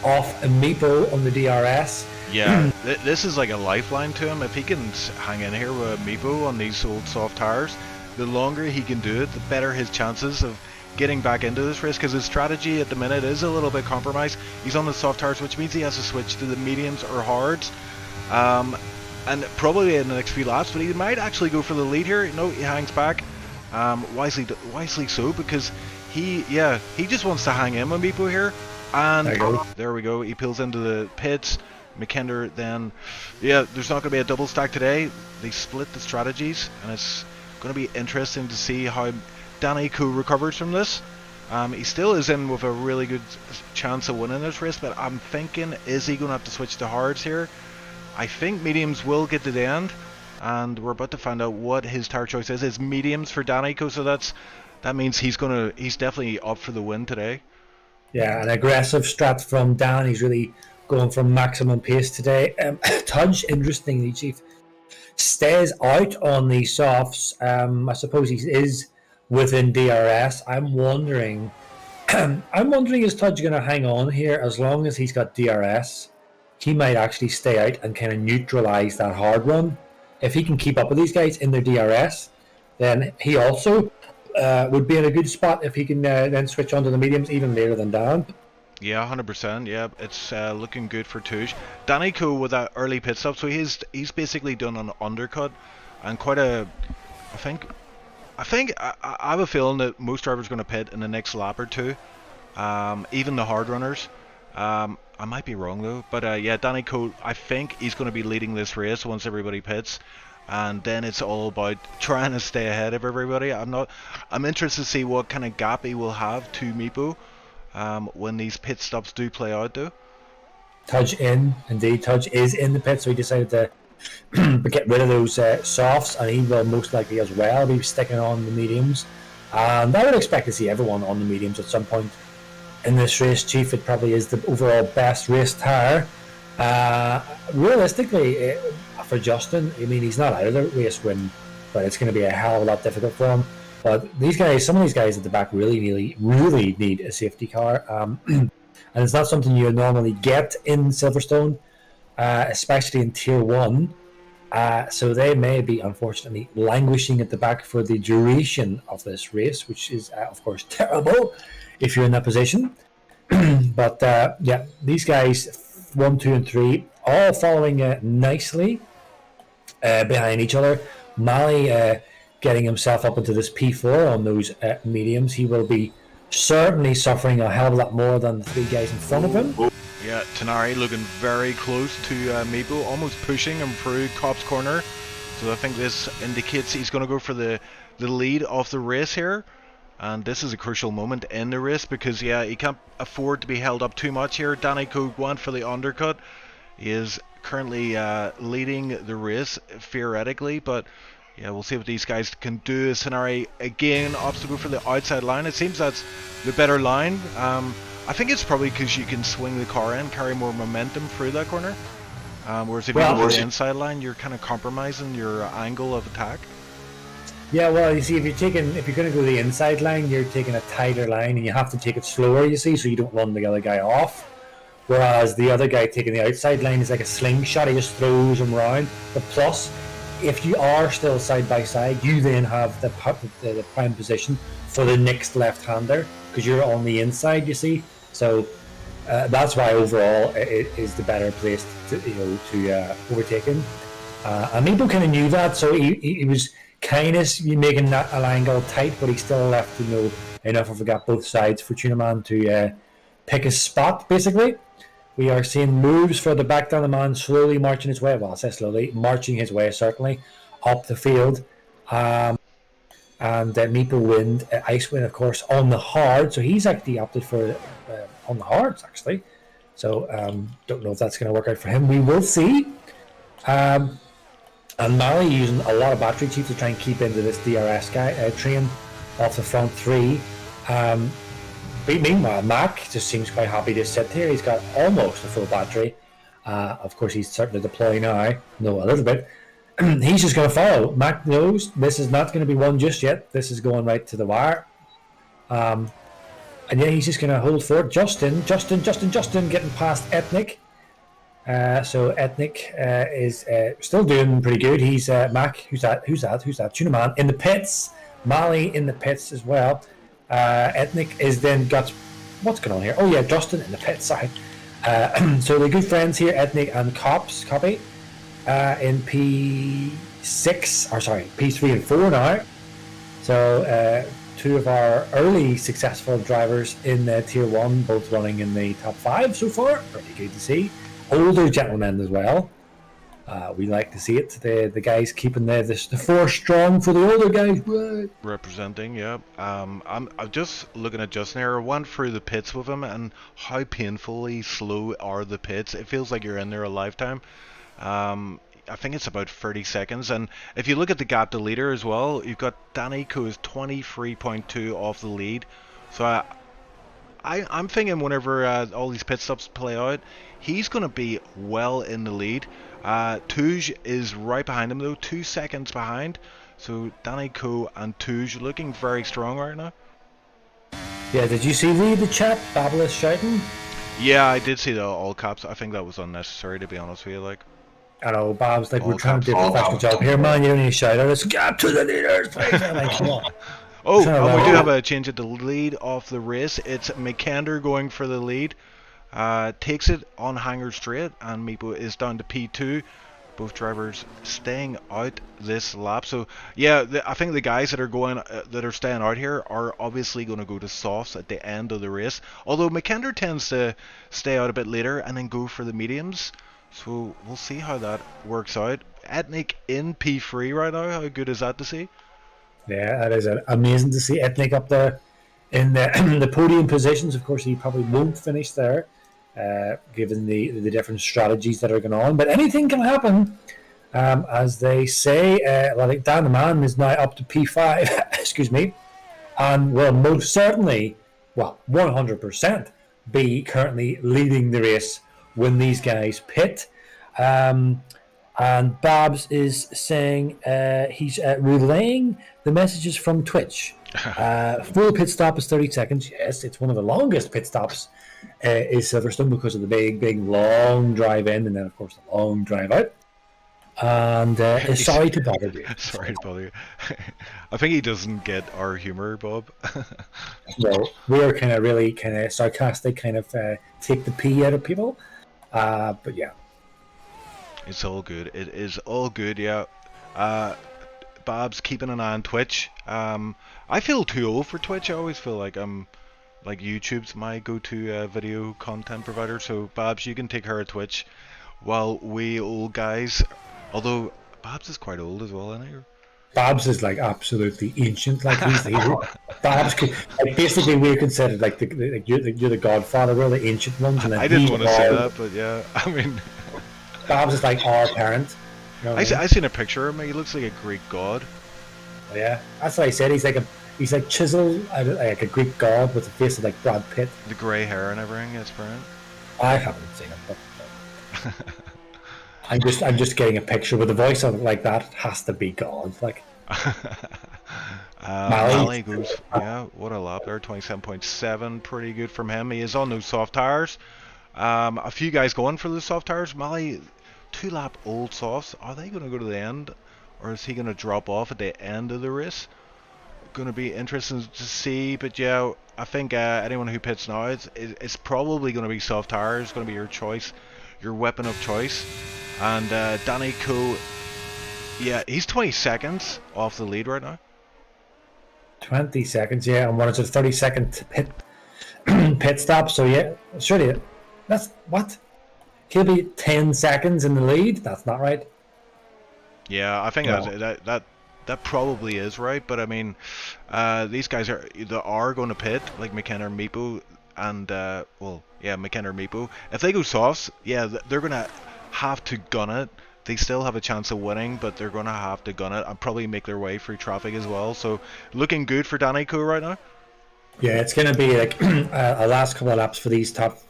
S2: off Meepo on the DRS.
S3: Yeah, this is like a lifeline to him. If he can hang in here with Meepo on these old soft tires, the longer he can do it, the better his chances of getting back into this race, because his strategy at the minute is a little bit compromised. He's on the soft tires, which means he has to switch to the mediums or hards, and probably in the next few laps, but he might actually go for the lead here. No, he hangs back, wisely so, because he just wants to hang in with Meepo here. And there we go, he pulls into the pits. McKender then, there's not going to be a double stack today. They split the strategies, and it's going to be interesting to see how Danny Koo recovers from this. He still is in with a really good chance of winning this race, but I'm thinking, is he going to have to switch to hards here? I think mediums will get to the end, and we're about to find out what his tire choice is. It's mediums for Danny Koo, so that means he's definitely up for the win today. Yeah, an aggressive strat from Dan. He's really going for maximum pace today. Tudge, interestingly, Chief, stays out on the softs. I suppose he is within DRS. I'm wondering is Tudge going to hang on here as long as he's got DRS? He might actually stay out and kind of neutralize that hard run. If he can keep up with these guys in their DRS, then he also would be in a good spot if he can then switch onto the mediums even later than Dan. Yeah, 100%. Yeah, it's looking good for Tudge. Danny Koo with that early pit stop, so he's basically done an undercut and quite a. I have a feeling that most drivers are going to pit in the next lap or two, even the hard runners. I might be wrong though, but Danny Koo, I think he's going to be leading this race once everybody pits. and then it's all about trying to stay ahead of everybody. I'm interested to see what kind of gap he will have to Meepo when these pit stops do play out, though.
S2: Tudge indeed. Tudge is in the pit, so he decided to get rid of those softs, and he will most likely as well be sticking on the mediums. And I would expect to see everyone on the mediums at some point in this race. Chief, it probably is the overall best race tyre. Realistically, for Justin, I mean, he's not out of the race win, but it's going to be a hell of a lot difficult for him. But these guys, some of these guys at the back really need a safety car. And it's not something you normally get in Silverstone, especially in Tier 1. So they may be, unfortunately, languishing at the back for the duration of this race, which is, of course, terrible if you're in that position. But, yeah, these guys, 1, 2, and 3, all following nicely behind each other. Mali getting himself up into this P4 on those mediums. He will be certainly suffering a hell of a lot more than the 3 guys in front of him.
S3: Yeah, Tenari looking very close to Meepo, almost pushing him through Cobb's corner. So I think this indicates he's going to go for the lead of the race here. And this is a crucial moment in the race because, yeah, he can't afford to be held up too much here. Danny Cook went for the undercut. He is currently leading the race, theoretically, but yeah, we'll see what these guys can do. Tenari, again, obstacle for the outside line. It seems that's the better line. I think it's probably because you can swing the car in, carry more momentum through that corner. Whereas if you go for the inside line, you're kind of compromising your angle of attack.
S2: Yeah, well, you see, if you're going to go the inside line, you're taking a tighter line, and you have to take it slower, you see, so you don't run the other guy off. Whereas the other guy taking the outside line is like a slingshot; he just throws him around. But plus, if you are still side by side, you then have the prime position for the next left-hander because you're on the inside, you see. So that's why overall it is the better place to overtake him. And Meepo kind of knew that, so he was kind of making that angle tight, but he still left enough of a gap both sides for Tunaman to pick his spot. Basically, we are seeing moves for the back down the man slowly marching his way. Well, I say slowly, marching his way certainly up the field. And Meepo wind, ice wind, of course, on the hard. So he's actually opted for on the hards, actually. So don't know if that's going to work out for him. We will see. And Mali using a lot of battery chief to try and keep into this DRS guy train off the front 3. Meanwhile, Mac just seems quite happy to sit here. He's got almost a full battery. Of course, he's starting to deploy now. No, a little bit. He's just going to follow. Mac knows this is not going to be won just yet. This is going right to the wire. And yeah, he's just going to hold for it. Justin getting past Ethnic. So Ethnic is still doing pretty good. He's Mac. Who's that? Tunaman in the pits. Mali in the pits as well. Ethnic is then got... What's going on here? Oh yeah, Justin in the pits. Sorry. So they're good friends here, Ethnic and Copy. In P3 and 4 now. So 2 of our early successful drivers in Tier 1, both running in the top 5 so far. Pretty good to see. Older gentlemen as well. We like to see it. The guys keeping the force strong for the older guys. Right.
S3: Representing, yeah. I'm just looking at Justin here. I went through the pits with him, and how painfully slow are the pits. It feels like you're in there a lifetime. I think it's about 30 seconds, and if you look at the gap to leader as well, you've got Danny who is 23.2 off the lead. So I'm thinking whenever all these pit stops play out, he's going to be well in the lead. Touge is right behind him though, 2 seconds behind. So Danny Co and Touge looking very strong right now.
S2: Yeah, did you see the chat? Babylus shouting?
S3: Yeah, I did see the all caps. I think that was unnecessary, to be honest with you. Like,
S2: I know, Bab's like, we're trying to do a professional job here, man. You don't need to shout out. Let's get to the leaders. Like, come on.
S3: Oh, and we do have a change at the lead of the race. It's McKender going for the lead. Takes it on hanger straight, and Meepo is down to P2. Both drivers staying out this lap. So yeah, I think the guys that are staying out here are obviously going to go to softs at the end of the race. Although McKender tends to stay out a bit later and then go for the mediums. So we'll see how that works out. Etnic in P3 right now. How good is that to see?
S2: Yeah, that is amazing to see Ethnic up there in the, the podium positions. Of course, he probably won't finish there, given the different strategies that are going on. But anything can happen, as they say. I think Dan the Man is now up to P5. Excuse me, and will most certainly, well, 100% be currently leading the race when these guys pit. And Babs is saying he's relaying the messages from Twitch. Full pit stop is 30 seconds. Yes, it's one of the longest pit stops is Silverstone because of the big, long drive in and then, of course, the long drive out. And sorry to bother you.
S3: Sorry to bother you. I think he doesn't get our humor, Bob.
S2: No, we're kind of really kind of sarcastic, kind of take the pee out of people. But yeah.
S3: It's all good. It is all good, yeah. Babs keeping an eye on Twitch. I feel too old for Twitch. I always feel like I'm like YouTube's my go-to video content provider. So Babs, you can take her at Twitch, while we old guys. Although Babs is quite old as well, isn't he?
S2: Babs is like absolutely ancient. Like he's Babs. Like basically, we're considered like you're the Godfather. We're the ancient ones. And
S3: I didn't want to say that, but yeah, I mean.
S2: Babs is like our parent. You know
S3: I seen a picture of him. He looks like a Greek god.
S2: Oh, yeah, that's what I said. He's like chiseled like a Greek god with a face of like Brad Pitt.
S3: The grey hair and everything is brilliant.
S2: I haven't seen him, but I'm just getting a picture with a voice of it like that. It has to be God. Like
S3: Mally goes, yeah, what a lap there, 27.7, pretty good from him. He is on those soft tires. A few guys going for the soft tires. Mally, 2-lap old softs. Are they going to go to the end, or is he going to drop off at the end of the race? Going to be interesting to see. But yeah, I think anyone who pits now, it's probably going to be soft tires. It's going to be your choice, your weapon of choice. And Danny Coe, yeah, he's 20 seconds off the lead right now.
S2: 20 seconds, yeah, and it's a 30-second pit stop. So yeah, surely that's what he'll be 10 seconds in the lead. That's not right.
S3: Yeah, I think that probably is right. But I mean, these guys are going to pit, like McKenna, Meepo, and McKenna, Meepo. If they go softs, yeah, they're gonna have to gun it. They still have a chance of winning, but they're going to have to gun it and probably make their way through traffic as well. So, looking good for Danny Coe right now.
S2: Yeah, it's going to be like a last couple of laps for these top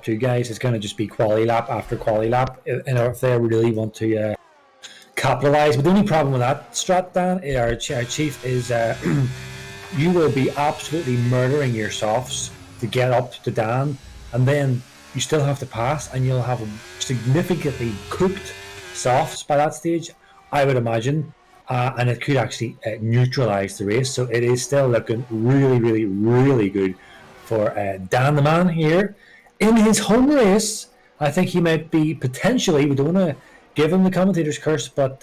S2: two guys. It's going to just be quality lap after quality lap, if they really want to capitalise. But the only problem with that strat, Dan, our chief, is you will be absolutely murdering your softs to get up to Dan, and then you still have to pass, and you'll have significantly cooked softs by that stage, I would imagine, and it could actually neutralise the race. So it is still looking really, really, really good for Dan the Man here in his home race. I think he might be potentially, we don't want to give him the commentator's curse, but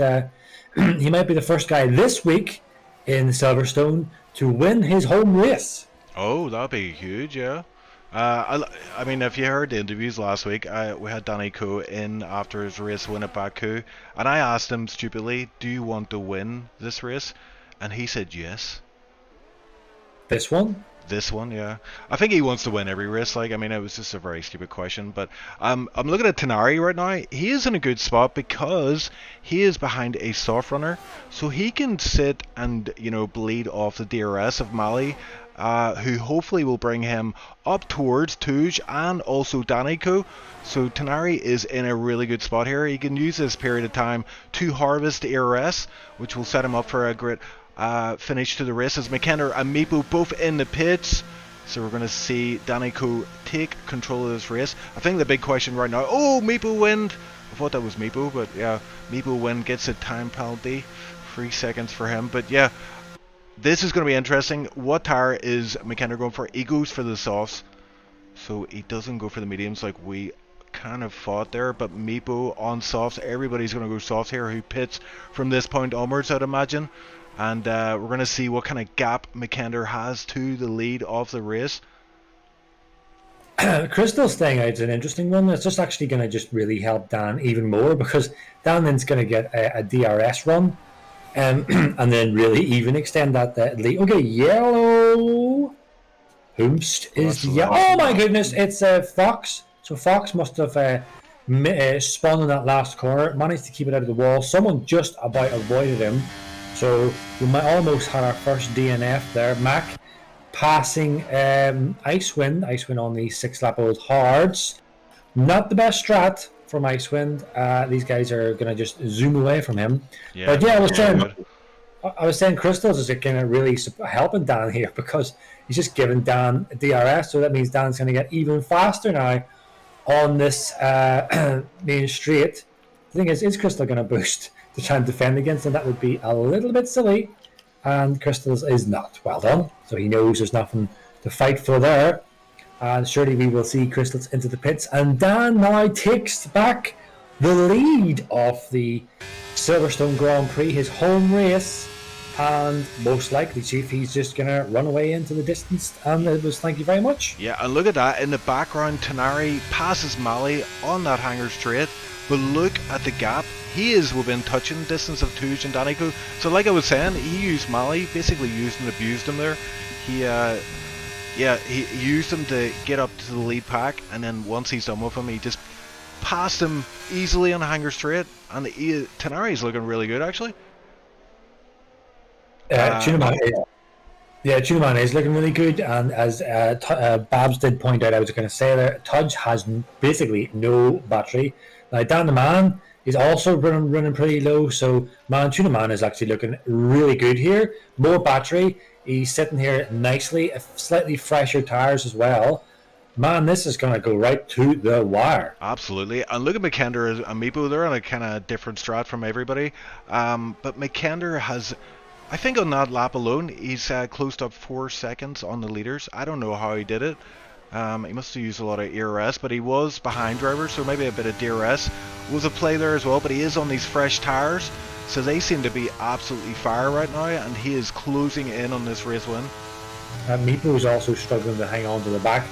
S2: he might be the first guy this week in Silverstone to win his home race.
S3: Oh, that'd be huge, yeah. I mean, if you heard the interviews last week, we had Danny Coe in after his race win at Baku, and I asked him stupidly, do you want to win this race? And he said yes.
S2: This one?
S3: This one, yeah. I think he wants to win every race. Like, I mean, it was just a very stupid question, but I'm looking at Tenari right now. He is in a good spot because he is behind a soft runner, so he can sit and, you know, bleed off the DRS of Mali, who hopefully will bring him up towards Touge and also Danny Coe. So Tenari is in a really good spot here. He can use this period of time to harvest DRS, which will set him up for a great finish to the race, as McKenna and Meepo both in the pits. So we're going to see Danny Coe take control of this race. I think the big question right now, oh, Meepo win. I thought that was Meepo, but yeah, Meepo win, gets a time penalty, 3 seconds for him. But yeah, this is going to be interesting. What tire is McKenna going for? He goes for the softs, so he doesn't go for the mediums like we kind of thought there. But Meepo on softs, everybody's going to go softs here who pits from this point onwards, I'd imagine. And we're going to see what kind of gap McKenna has to the lead of the race.
S2: Crystal staying out is an interesting one. It's just actually going to just really help Dan even more because Dan then's going to get a DRS run and then really even extend that lead. Okay, yellow. Whomst is the yellow. Oh my goodness, it's Fox. So Fox must have spun in that last corner, managed to keep it out of the wall. Someone just about avoided him. So we might almost have our first DNF there. Mac passing Icewind. Icewind on the 6-lap-old hards. Not the best strat from Icewind. These guys are going to just zoom away from him. Yeah, but yeah, I was saying Crystals is kind of really helping Dan here because he's just giving Dan a DRS. So that means Dan's going to get even faster now on this main straight. The thing is Crystal going to boost to try and defend against him? That would be a little bit silly. And Crystals is not. Well done. So he knows there's nothing to fight for there. And surely we will see Crystals into the pits. And Dan now takes back the lead of the Silverstone Grand Prix, his home race. And most likely, Chief, he's just going to run away into the distance. And it was thank you very much.
S3: Yeah, and look at that. In the background, Tenari passes Mali on that hanger straight. But look at the gap. He is within touching distance of Tuj and Daniku. So like I was saying, he used Mali, basically used and abused him there. He used him to get up to the lead pack, and then once he's done with him, he just passed him easily on a hanger straight. And Tenari's looking really good, actually.
S2: Tunaman is looking really good, and as Babs did point out, I was going to say there, Tudge has basically no battery. Now Dan the Man is also running pretty low, so Tunaman is actually looking really good here. More battery, he's sitting here nicely, slightly fresher tires as well. Man, this is going to go right to the wire.
S3: Absolutely. And look at McKender and Meepo, they're on a kind of different strat from everybody. But McKender has, I think on that lap alone, he's closed up 4 seconds on the leaders. I don't know how he did it. He must have used a lot of ERS, but he was behind drivers, so maybe a bit of DRS was a play there as well. But he is on these fresh tires, so they seem to be absolutely fire right now, and he is closing in on this race win.
S2: Meepo is also struggling to hang on to the back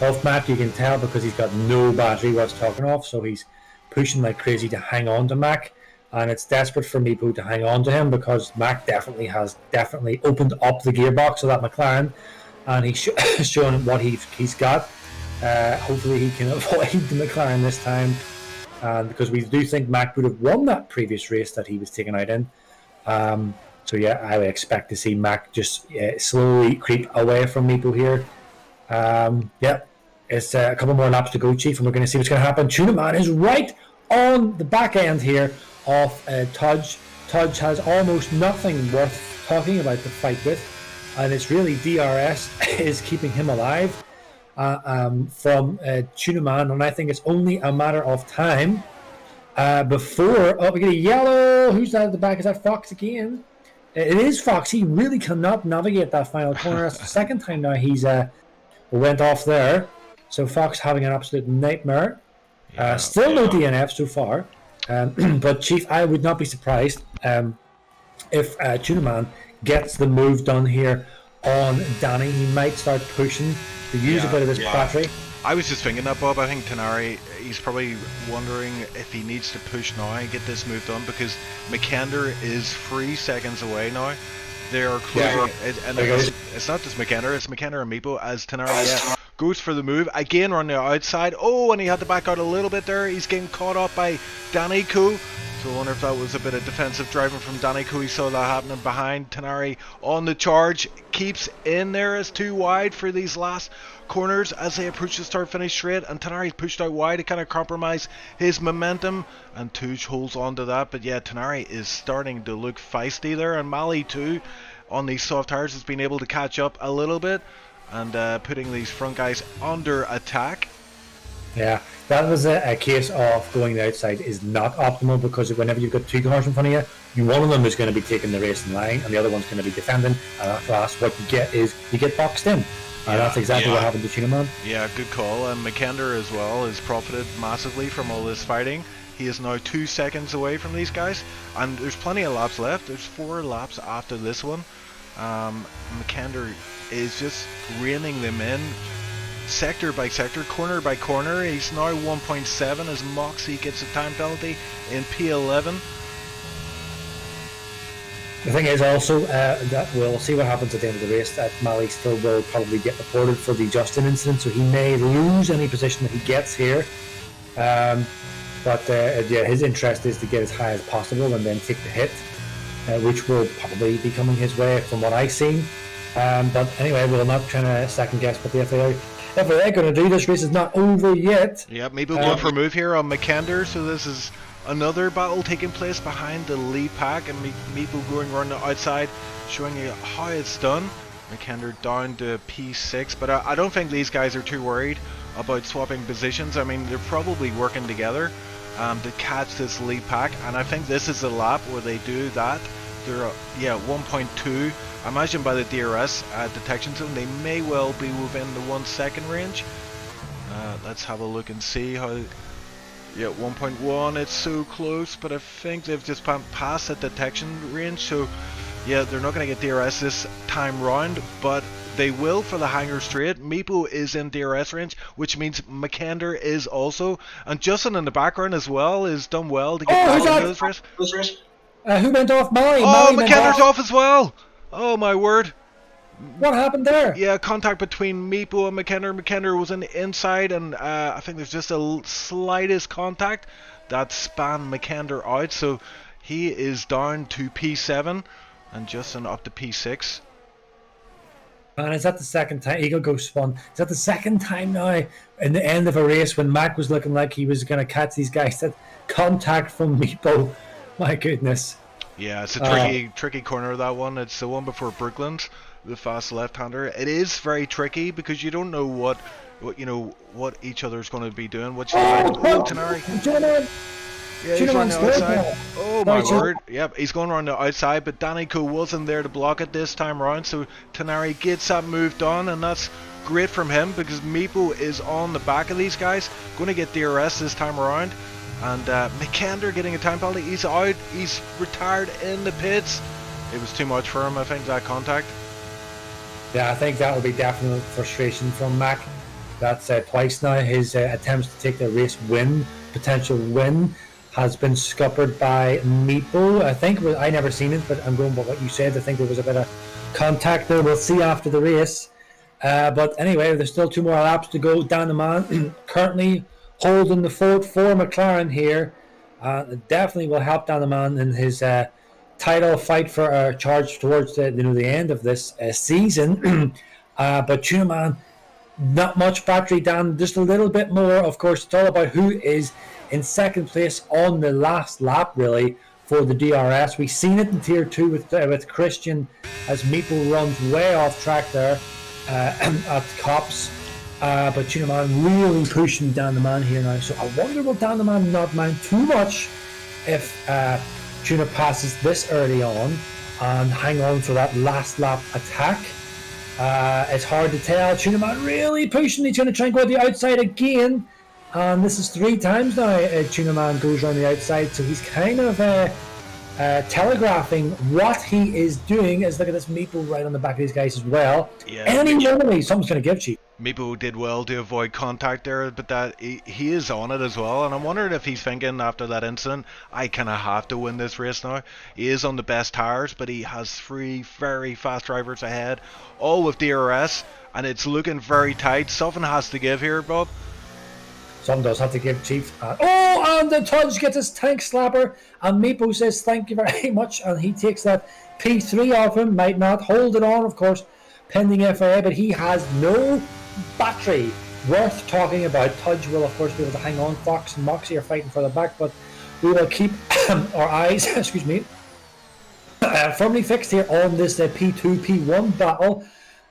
S2: of Mac. You can tell because he's got no battery what's talking off, so he's pushing like crazy to hang on to Mac. And it's desperate for Meepo to hang on to him because Mac definitely opened up the gearbox of that McLaren, and he's showing what he's got. Hopefully he can avoid the McLaren this time, because we do think Mac would have won that previous race that he was taken out in. So yeah, I would expect to see Mac just slowly creep away from Meepo here. It's a couple more laps to go, Chief, and we're going to see what's going to happen. Tunaman is right on the back end here of Tudge. Tudge has almost nothing worth talking about to fight with, and it's really DRS is keeping him alive from Tunaman, and I think it's only a matter of time before we get a yellow. Who's that at the back? Is that Fox again? It is Fox. He really cannot navigate that final corner. That's the second time now he's went off there. So Fox having an absolute nightmare. Still no DNF so far. But Chief, I would not be surprised if Tunaman gets the move done here on Danny. He might start pushing to use a bit of this battery.
S3: I was just thinking that, Bob. I think Tenari, he's probably wondering if he needs to push now and get this move done, because McKender is 3 seconds away now. They are closing, and it's not just McKender, it's McKender and Meepo as Tenari goes for the move again on the outside. Oh, and he had to back out a little bit there. He's getting caught up by Danny Koo. So I wonder if that was a bit of defensive driving from Danny Koo. He saw that happening behind. Tenari on the charge, keeps in there as too wide for these last corners as they approach the start-finish straight, and Tenari pushed out wide to kind of compromise his momentum, and Tuj holds on to that. But yeah, Tenari is starting to look feisty there, and Mali too on these soft tires has been able to catch up a little bit and putting these front guys under attack.
S2: Yeah, that was a case of going the outside is not optimal, because whenever you've got two cars in front of you, one of them is going to be taking the race in line and the other one's going to be defending, and at last what you get is you get boxed in. And that's exactly what happened to Tunaman. Yeah,
S3: good call. And McKender as well has profited massively from all this fighting. He is now 2 seconds away from these guys, and there's plenty of laps left. There's 4 laps after this one. McKender is just reining them in sector by sector, corner by corner. He's now 1.7 as Moxie gets a time penalty in P11.
S2: The thing is also that we'll see what happens at the end of the race. That Mali still will probably get reported for the Justin incident, so he may lose any position that he gets here. But yeah, his interest is to get as high as possible and then take the hit, which will probably be coming his way from what I've seen. But anyway, we're not trying to second guess what the FAA are going to do. This race is not over yet.
S3: Yeah, maybe we'll go for a move here on McKender. So this is another battle taking place behind the lead pack, and Meeple going around the outside, showing you how it's done. McKender down to P6, but I don't think these guys are too worried about swapping positions. I mean, they're probably working together to catch this lead pack, and I think this is a lap where they do that. They're 1.2. I imagine by the DRS detection zone they may well be within the 1 second range. Let's have a look and see how. Yeah, 1.1, it's so close, but I think they've just passed the detection range, so yeah, they're not going to get DRS this time round, but they will for the Hanger Straight. Meepo is in DRS range, which means McKender is also, and Justin in the background as well is done well to get into this race.
S2: Who went off? Mali.
S3: Oh, McKender's off as well! Oh my word.
S2: What happened there?
S3: Yeah, contact between Meepo and McKender. McKender was on the inside, and I think there's just a slightest contact that spanned McKender out, so he is down to P7 and Justin up to P6.
S2: And is that the second time? Eagle Ghost spun. Is that the second time now in the end of a race when Mac was looking like he was going to catch these guys, that contact from Meepo? My goodness.
S3: Yeah, it's a tricky corner, that one. It's the one before Brooklands, the fast left-hander. It is very tricky because you don't know what each other's going to be doing. What's Tenari? Yeah, he's on the outside. Oh my word! Yep, he's going around the outside, but Danico wasn't there to block it this time around, so Tenari gets that move done, and that's great from him because Meepo is on the back of these guys, going to get DRS this time around. And McKender getting a time penalty. He's out. He's retired in the pits. It was too much for him, I think, that contact.
S2: Yeah, I think that will be definite frustration from Mac. That's twice now. His attempts to take the race potential win, has been scuppered by Meepo. I think, I never seen it, but I'm going by what you said. I think there was a bit of contact there. We'll see after the race. But anyway, there's still 2 more laps to go. Dan the man currently holding the fort for McLaren here. Definitely will help Dan the man in his title fight for a charge towards the end of this season. But Tuna Man, not much battery, Dan, just a little bit more. Of course, it's all about who is in second place on the last lap, really, for the DRS. We've seen it in Tier 2 with Christian as Meeple runs way off track there at Cops. But Tuna Man really pushing Dan the Man here now. So I wonder will Dan the Man not mind too much if Tuna passes this early on and hang on for that last lap attack. It's hard to tell. Tuna Man really pushing. He's going to try and go to the outside again. And this is 3 times now Tuna Man goes around the outside. So he's kind of telegraphing what he is doing. Is look at this Meeple right on the back of these guys as well.
S3: Yeah,
S2: any moment something's going to give Chief.
S3: Meepo did well to avoid contact there, but that he is on it as well, and I'm wondering if he's thinking after that incident, I kind of have to win this race now. He is on the best tires, but he has 3 very fast drivers ahead, all with DRS, and it's looking very tight. Something has to give here, Bob.
S2: Something does have to give, Chief. And the Tudge gets his tank slapper, and Meepo says thank you very much, and he takes that P3 off him. Might not hold it on, of course, pending FAA, but he has no battery worth talking about. Tudge will, of course, be able to hang on. Fox and Moxie are fighting for the back, but we will keep our eyes, firmly fixed here on this P2, P1 battle.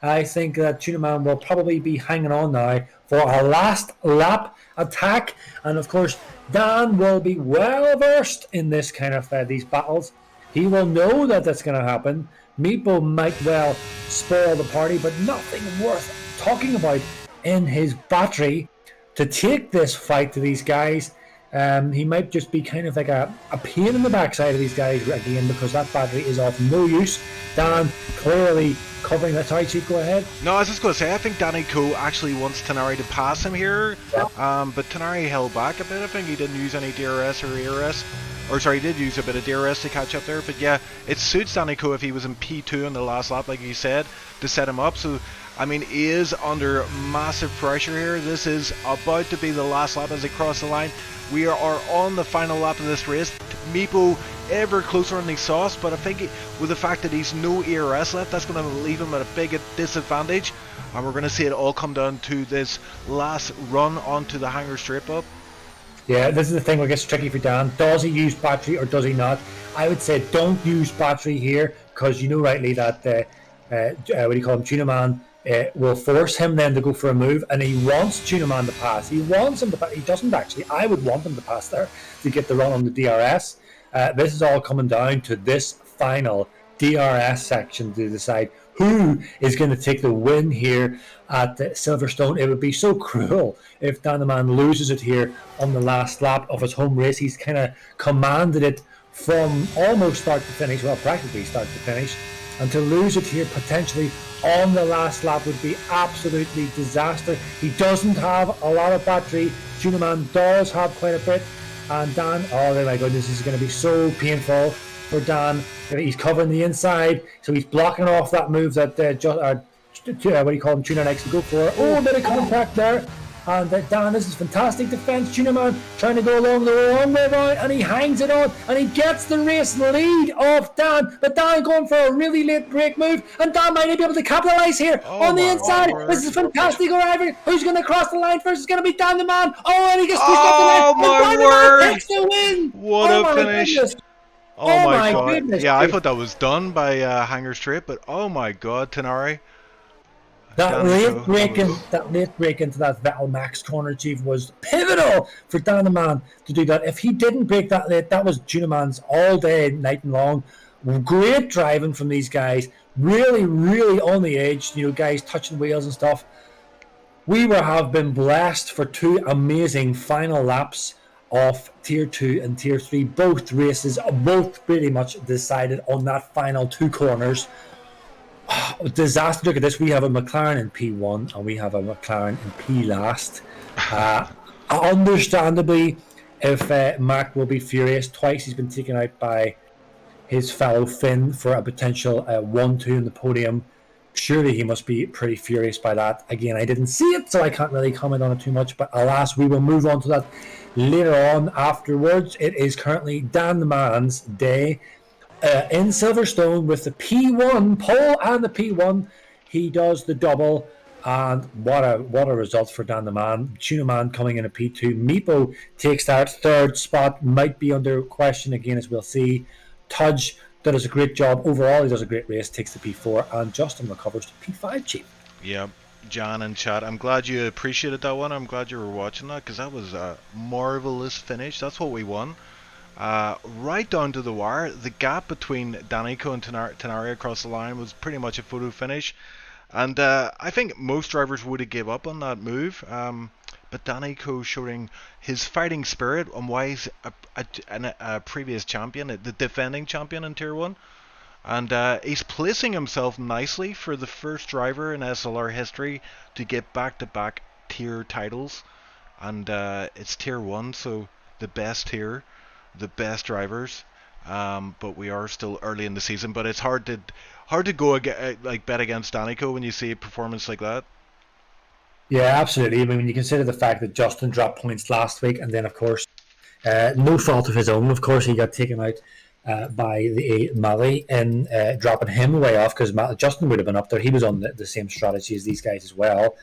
S2: I think that Tuna Man will probably be hanging on now for our last lap attack, and of course, Dan will be well versed in this kind of these battles. He will know that that's going to happen. Meepo might well spoil the party, but nothing worth talking about in his battery to take this fight to these guys. He might just be kind of like a pain in the backside of these guys again, because that battery is of no use. Dan clearly covering that. Sorry, Chief, go ahead.
S3: No, I was just going to say, I think Danny Coe actually wants Tenari to pass him here, but Tenari held back a bit. I think he didn't use any DRS or ERS. Or sorry, he did use a bit of DRS to catch up there, but yeah, it suits Danny Coe if he was in P2 in the last lap, like you said, to set him up. So, I mean, he is under massive pressure here. This is about to be the last lap as he crosses the line. We are on the final lap of this race. Meepo ever closer on the sauce, but I think with the fact that he's no ERS left, that's going to leave him at a big disadvantage, and we're going to see it all come down to this last run onto the hangar straight up.
S2: Yeah, this is the thing where it gets tricky for Dan. Does he use battery or does he not? I would say don't use battery here, because you know rightly that what do you call him, Tuna Man, will force him then to go for a move, and he wants Tuna Man to pass. He wants him to pass. He doesn't actually. I would want him to pass there to get the run on the DRS. This is all coming down to this final DRS section to decide who is going to take the win here at Silverstone. It would be so cruel if Dan the Man loses it here on the last lap of his home race. He's kind of commanded it from almost start to finish, well, practically start to finish, and to lose it here potentially on the last lap would be absolutely disaster. He doesn't have a lot of battery. Tuna Man does have quite a bit, and Dan, oh my goodness, this is going to be so painful for Dan. He's covering the inside, so he's blocking off that move that what do you call him, Tuna likes to go for. Oh, a bit of contact there. And Dan, this is fantastic defence. Tuna Man trying to go along the long way around, and he hangs it on, and he gets the race lead off Dan. But Dan going for a really late brake move, and Dan might be able to capitalise here on the inside. This is fantastic arriving. Who's going to cross the line first? It's going to be Dan the Man. Oh, and he gets pushed off the line.
S3: Oh, my
S2: and
S3: word.
S2: Dan takes the win.
S3: What a finish.
S2: Goodness.
S3: Oh my god.
S2: Goodness.
S3: Yeah, I thought that was done by Hangar Straight, but oh my god, Tenari.
S2: That late break into that Vettel Max corner, Chief, was pivotal for Dan the Man to do that. If he didn't break that late, that was Tuna Man's all day, night and long. Great driving from these guys. Really, really on the edge. You know, guys touching wheels and stuff. We have been blessed for two amazing final laps of Tier 2 and Tier 3. Both races, both pretty much decided on that final two corners. Disaster. Look at this. We have a McLaren in P1 and we have a McLaren in P last. Understandably, if Mac will be furious, twice he's been taken out by his fellow Finn for a potential 1-2 in the podium. Surely he must be pretty furious by that. Again, I didn't see it, so I can't really comment on it too much, but alas, we will move on to that later on afterwards. It is currently Dan the Man's day. In Silverstone with the P1 pole and the P1, he does the double, and what a result for Dan the Man. Tuna Man coming in at P2. Meepo takes that third spot, might be under question again, as we'll see. Tudge does a great job overall. He does a great race, takes the P4, and Justin recovers to P5. Chief.
S3: Yeah, John and chat, I'm glad you appreciated that one. I'm glad you were watching that, because that was a marvelous finish. That's what we won. Right down to the wire. The gap between Danico and Tenari across the line was pretty much a photo finish, and I think most drivers would have gave up on that move, but Danico showing his fighting spirit and why he's a previous champion, the defending champion in Tier 1, and he's placing himself nicely for the first driver in SLR history to get back-to-back tier titles, and it's Tier 1, so the best tier, the best drivers, but we are still early in the season. But it's hard to go bet against Danico when you see a performance like that.
S2: Yeah, absolutely. I mean, when you consider the fact that Justin dropped points last week, and then of course, no fault of his own, of course, he got taken out by the Mali and dropping him way off, because Justin would have been up there. He was on the same strategy as these guys as well.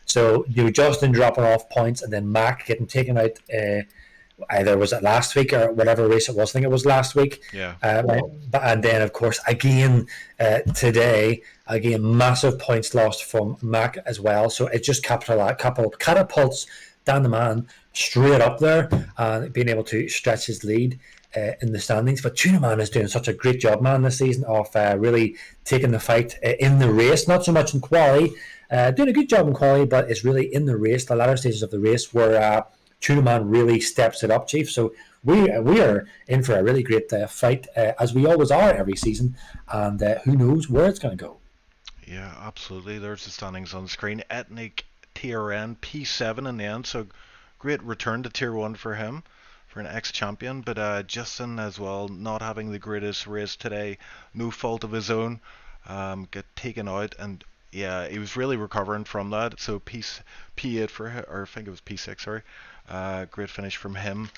S2: So Justin dropping off points, and then Mac getting taken out. Either was it last week or whatever race it was. I think it was last week.
S3: Yeah.
S2: And then, of course, again today, massive points lost from Mac as well. So it just catapults Dan the Man straight up there and being able to stretch his lead in the standings. But Tuna Man is doing such a great job, man, this season of really taking the fight in the race, not so much in quali. Doing a good job in quali, but it's really in the race, the latter stages of the race, where Tuna Man really steps it up, Chief. So we are in for a really great fight, as we always are every season, and who knows where it's going to go.
S3: Yeah, absolutely. There's the standings on the screen. Ethnic TRN P7 in the end, so great return to Tier 1 for him, for an ex-champion. But Justin as well, not having the greatest race today, no fault of his own, got taken out, and yeah, he was really recovering from that. So P8 for him, or I think it was P6, sorry. Great finish from him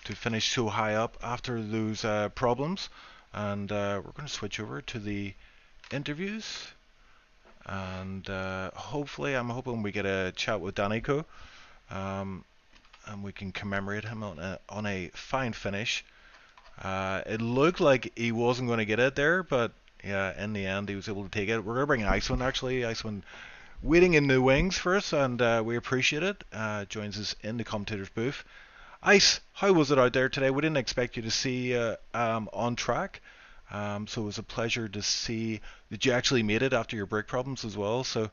S3: to finish so high up after those problems. And we're going to switch over to the interviews. And hopefully, I'm hoping we get a chat with Danico, and we can commemorate him on a fine finish. It looked like he wasn't going to get it there, but yeah, in the end, he was able to take it. We're going to bring Icewind, actually. Icewind waiting in the wings for us, and we appreciate it. Joins us in the commentator's booth. Ice, how was it out there today? We didn't expect you to see on track. So it was a pleasure to see that you actually made it after your brake problems as well. So,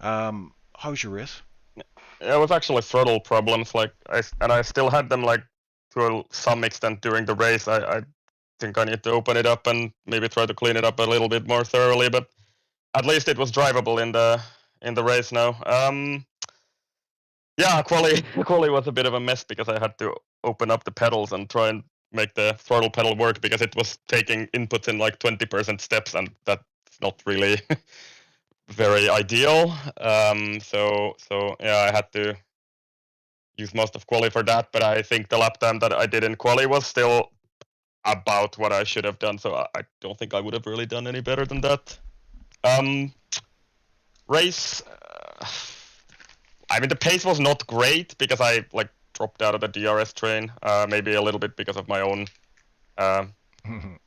S3: how was your race?
S4: Yeah, it was actually throttle problems. I still had them to some extent during the race. I think I need to open it up and maybe try to clean it up a little bit more thoroughly. But at least it was drivable in the race now. Yeah, quali was a bit of a mess because I had to open up the pedals and try and make the throttle pedal work because it was taking inputs in 20% steps, and that's not really very ideal. So yeah, I had to use most of quali for that, but I think the lap time that I did in quali was still about what I should have done, so I don't think I would have really done any better than that. Race, I mean, the pace was not great because I dropped out of the DRS train, maybe a little bit because of my own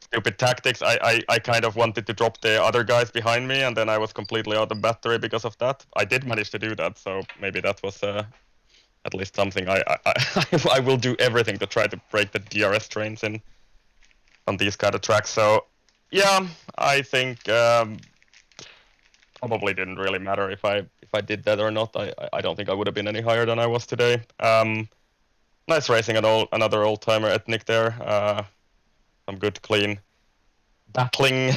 S4: stupid tactics. I kind of wanted to drop the other guys behind me, and then I was completely out of battery because of that. I did manage to do that, so maybe that was at least something. I will do everything to try to break the DRS trains on these kind of tracks. So yeah, I think probably didn't really matter if I did that or not. I don't think I would have been any higher than I was today. Nice racing another old timer Ethnic there. Some good clean battling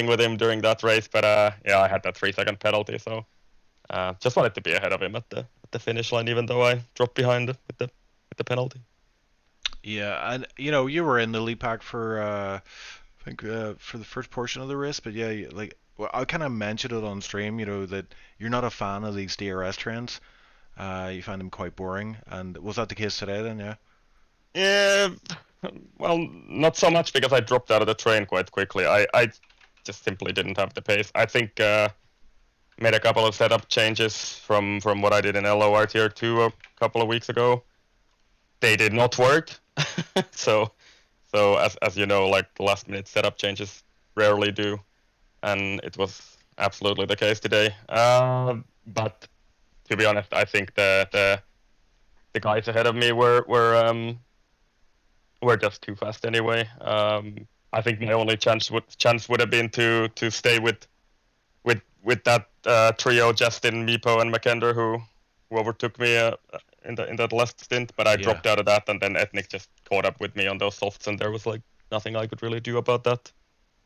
S4: with him during that race, but yeah, I had that 3-second penalty, so just wanted to be ahead of him at the finish line, even though I dropped behind with the penalty.
S3: Yeah, and you were in the lead pack for I think for the first portion of the race, but yeah, well, I kind of mentioned it on stream, that you're not a fan of these DRS trends. You find them quite boring, and was that the case today then? Yeah.
S4: Yeah, well, not so much because I dropped out of the train quite quickly. I just simply didn't have the pace. I think made a couple of setup changes from what I did in SLR Tier 2 a couple of weeks ago. They did not work. so as you know, the last minute setup changes rarely do, and it was absolutely the case today. But to be honest, I think the guys ahead of me were just too fast anyway. I think my only chance would have been to stay with that trio, Justin, Meepo, and Mackinder, who overtook me in that last stint. But I dropped out of that, and then Ethnic just caught up with me on those softs, and there was nothing I could really do about that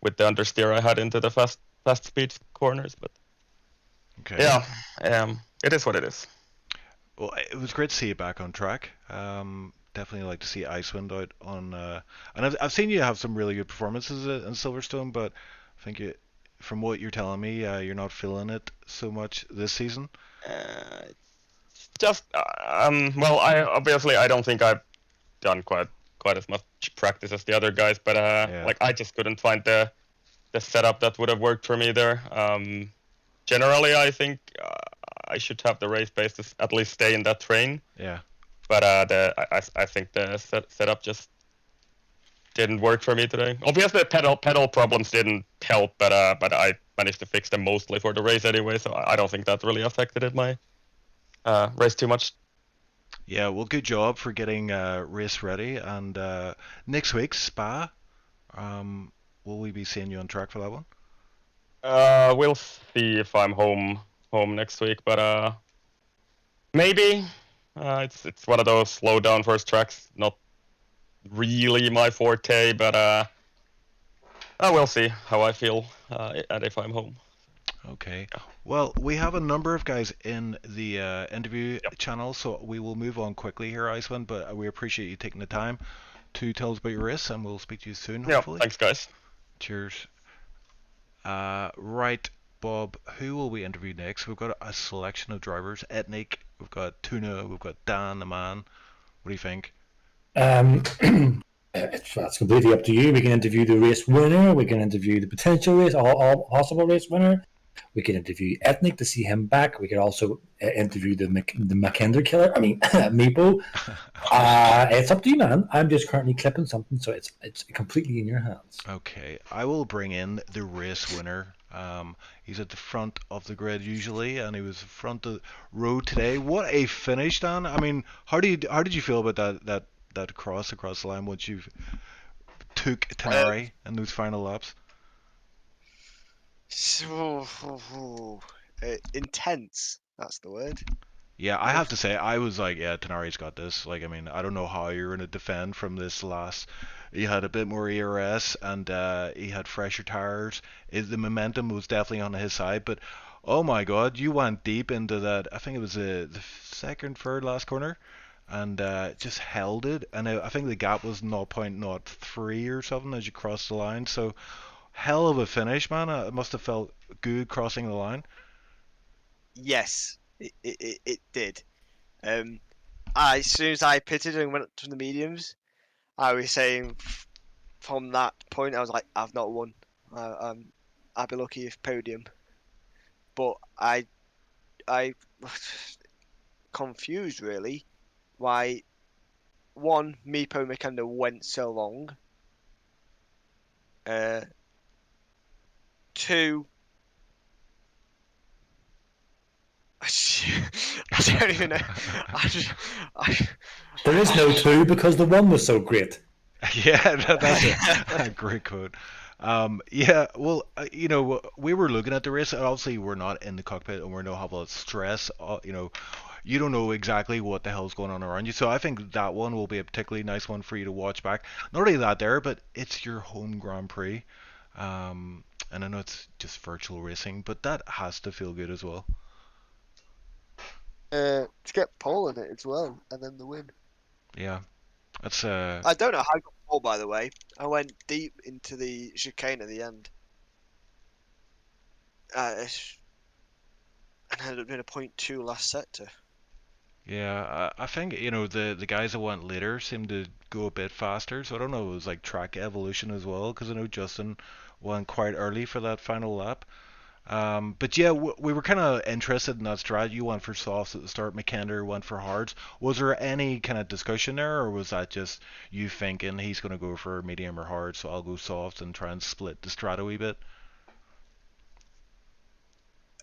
S4: with the understeer I had into the fast speed corners. But
S3: okay.
S4: Yeah, it is what it is.
S3: Well, it was great to see you back on track. Definitely like to see Icewind out on. And I've seen you have some really good performances in Silverstone, but I think from what you're telling me, you're not feeling it so much this season.
S4: Just well, I don't think I've done quite as much practice as the other guys, but I just couldn't find the setup that would have worked for me there. Generally, I think I should have the race pace to at least stay in that train.
S3: Yeah.
S4: But I think the setup just didn't work for me today. Obviously, pedal problems didn't help, but I managed to fix them mostly for the race anyway, so I don't think that really affected my race too much.
S3: Yeah, well, good job for getting race ready. And next week, Spa. Will we be seeing you on track for that one?
S4: We'll see if I'm home next week, but maybe It's one of those slow down first tracks. Not really my forte, but I will see how I feel and if I'm home.
S3: Okay. Well, we have a number of guys in the interview
S4: Yep.
S3: channel, so we will move on quickly here, Iceland. But we appreciate you taking the time to tell us about your race, and we'll speak to you soon,
S4: Yeah,
S3: hopefully.
S4: thanks, guys.
S3: Cheers. Right, Bob, who will we interview next? We've got a selection of drivers. Etnik, we've got Tuna, we've got Dan the man. What do you think?
S2: That's completely up to you. We can interview the race winner. We can interview the potential race, all possible race winner. We could interview Ethnic to see him back. We could also interview the Mackinder killer. I mean, Meepo. It's up to you, man. I'm just currently clipping something, so it's completely in your hands.
S3: Okay, I will bring in the race winner. He's at the front of the grid usually, and he was front of the row today. What a finish, Dan! I mean, how did you feel about that cross across the line once you took Teneri in those final laps?
S5: Intense. That's the word.
S3: Yeah, I have to say, I was like, yeah, Teneri's got this. Like, I mean, I don't know how you're going to defend from this last. He had a bit more ERS and he had fresher tires. The momentum was definitely on his side, but oh my God, you went deep into that. I think it was the second, third last corner, and just held it. And I think the gap was 0.03 or something as you crossed the line. So hell of a finish, man. It must have felt good crossing the line.
S5: Yes, it did. As soon as I pitted and went up to the mediums, I was saying from that point, I was like, I've not won. I'd be lucky if podium. But I confused really why one Meepo Mikanda went so long. Two. I don't even know.
S2: There is no two because the one was so great.
S3: Yeah, that's a great quote. Yeah, well, we were looking at the race. And obviously, we're not in the cockpit and we don't have a lot of stress. You don't know exactly what the hell's going on around you. So I think that one will be a particularly nice one for you to watch back. Not only that there, but it's your home Grand Prix. And I know it's just virtual racing, but that has to feel good as well.
S5: To get pole in it as well, and then the win.
S3: Yeah, that's
S5: I don't know how I got pole, by the way. I went deep into the chicane at the end. And ended up doing a 0.2 last sector.
S3: Yeah, I think the guys that went later seemed to go a bit faster. So I don't know if it was like track evolution as well, because I know Justin went quite early for that final lap. But yeah, we were kind of interested in that strat. You went for softs at the start, McKender went for hards. Was there any kind of discussion there, or was that just you thinking he's going to go for medium or hard, so I'll go soft and try and split the strat a wee bit?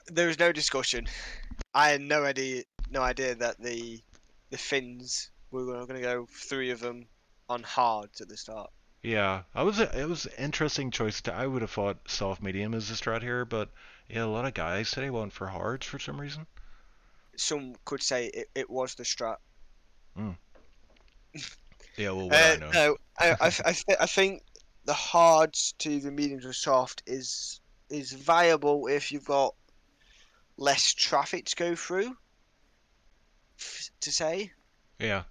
S5: There was no discussion. I had no idea that the Finns were going to go three of them on hards at the start.
S3: Yeah, it was an interesting choice. I would have thought soft medium is the strat here, but yeah, a lot of guys today went for hards for some reason.
S5: Some could say it was the strat.
S3: Yeah, well, what I know.
S5: No, I think the hards to the mediums or soft is viable if you've got less traffic to go through. To say.
S3: Yeah.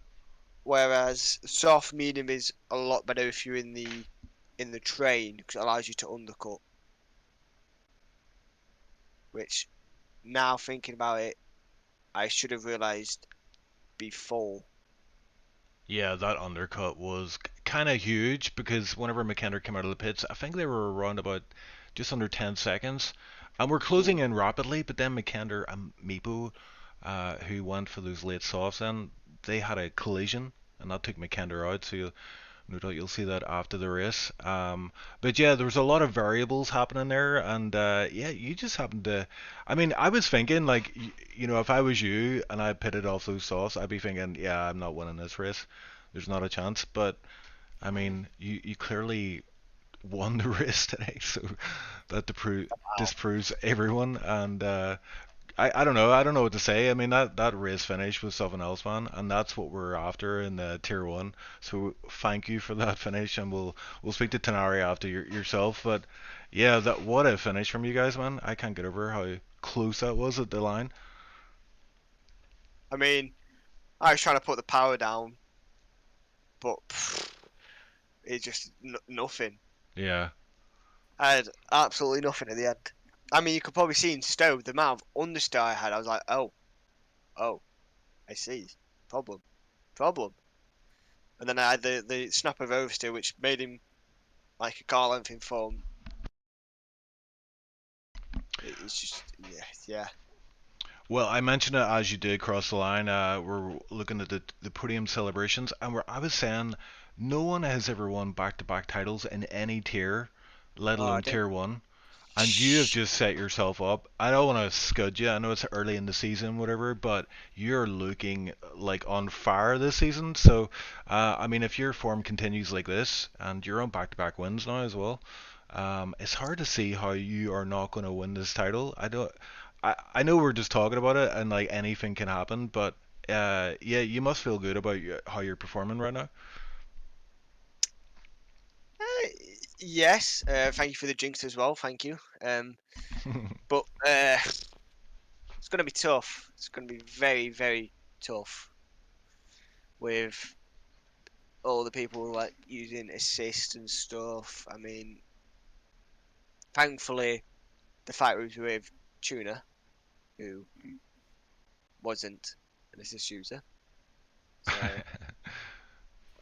S5: Whereas soft medium is a lot better if you're in the train because it allows you to undercut. Which, now thinking about it, I should have realised before.
S3: Yeah, that undercut was kind of huge because whenever McKenna came out of the pits, I think they were around about just under 10 seconds. And we're closing in rapidly, but then McKenna and Meepo, who went for those late softs, and they had a collision, and that took McKenna out, so no doubt you'll see that after the race. But yeah, there was a lot of variables happening there, and yeah, you just happened to. I mean, I was thinking like, if I was you and I pitted off those softs, I'd be thinking, yeah, I'm not winning this race. There's not a chance. But I mean, you clearly won the race today, so that disproves everyone. And I don't know. I don't know what to say. I mean, that race finish was something else, man, and that's what we're after in the tier one. So thank you for that finish, and we'll speak to Tenari after yourself. But yeah, that what a finish from you guys, man. I can't get over how close that was at the line.
S5: I mean, I was trying to put the power down, but it just nothing.
S3: Yeah.
S5: I had absolutely nothing at the end. I mean, you could probably see in Stowe the amount of understeer I had. I was like, oh, I see, problem. And then I had the snap of oversteer, which made him like a car length in form. It's just, yeah.
S3: Well, I mentioned it as you did cross the line. We're looking at the podium celebrations, and I was saying no one has ever won back-to-back titles in any tier, let
S5: Oh, I
S3: alone
S5: didn't.
S3: tier one. And you have just set yourself up. I don't want to scud you. I know it's early in the season, whatever, but you're looking like on fire this season. So, I mean, if your form continues like this, and you're on back-to-back wins now as well, it's hard to see how you are not going to win this title. I know we're just talking about it, and like anything can happen, but yeah, you must feel good about how you're performing right now.
S5: Uh, yes. Thank you for the jinx as well. Thank you. But it's gonna be tough. It's gonna be very, very tough with all the people like using assist and stuff. I mean, thankfully, the fight was with Tuna, who wasn't an assist user. So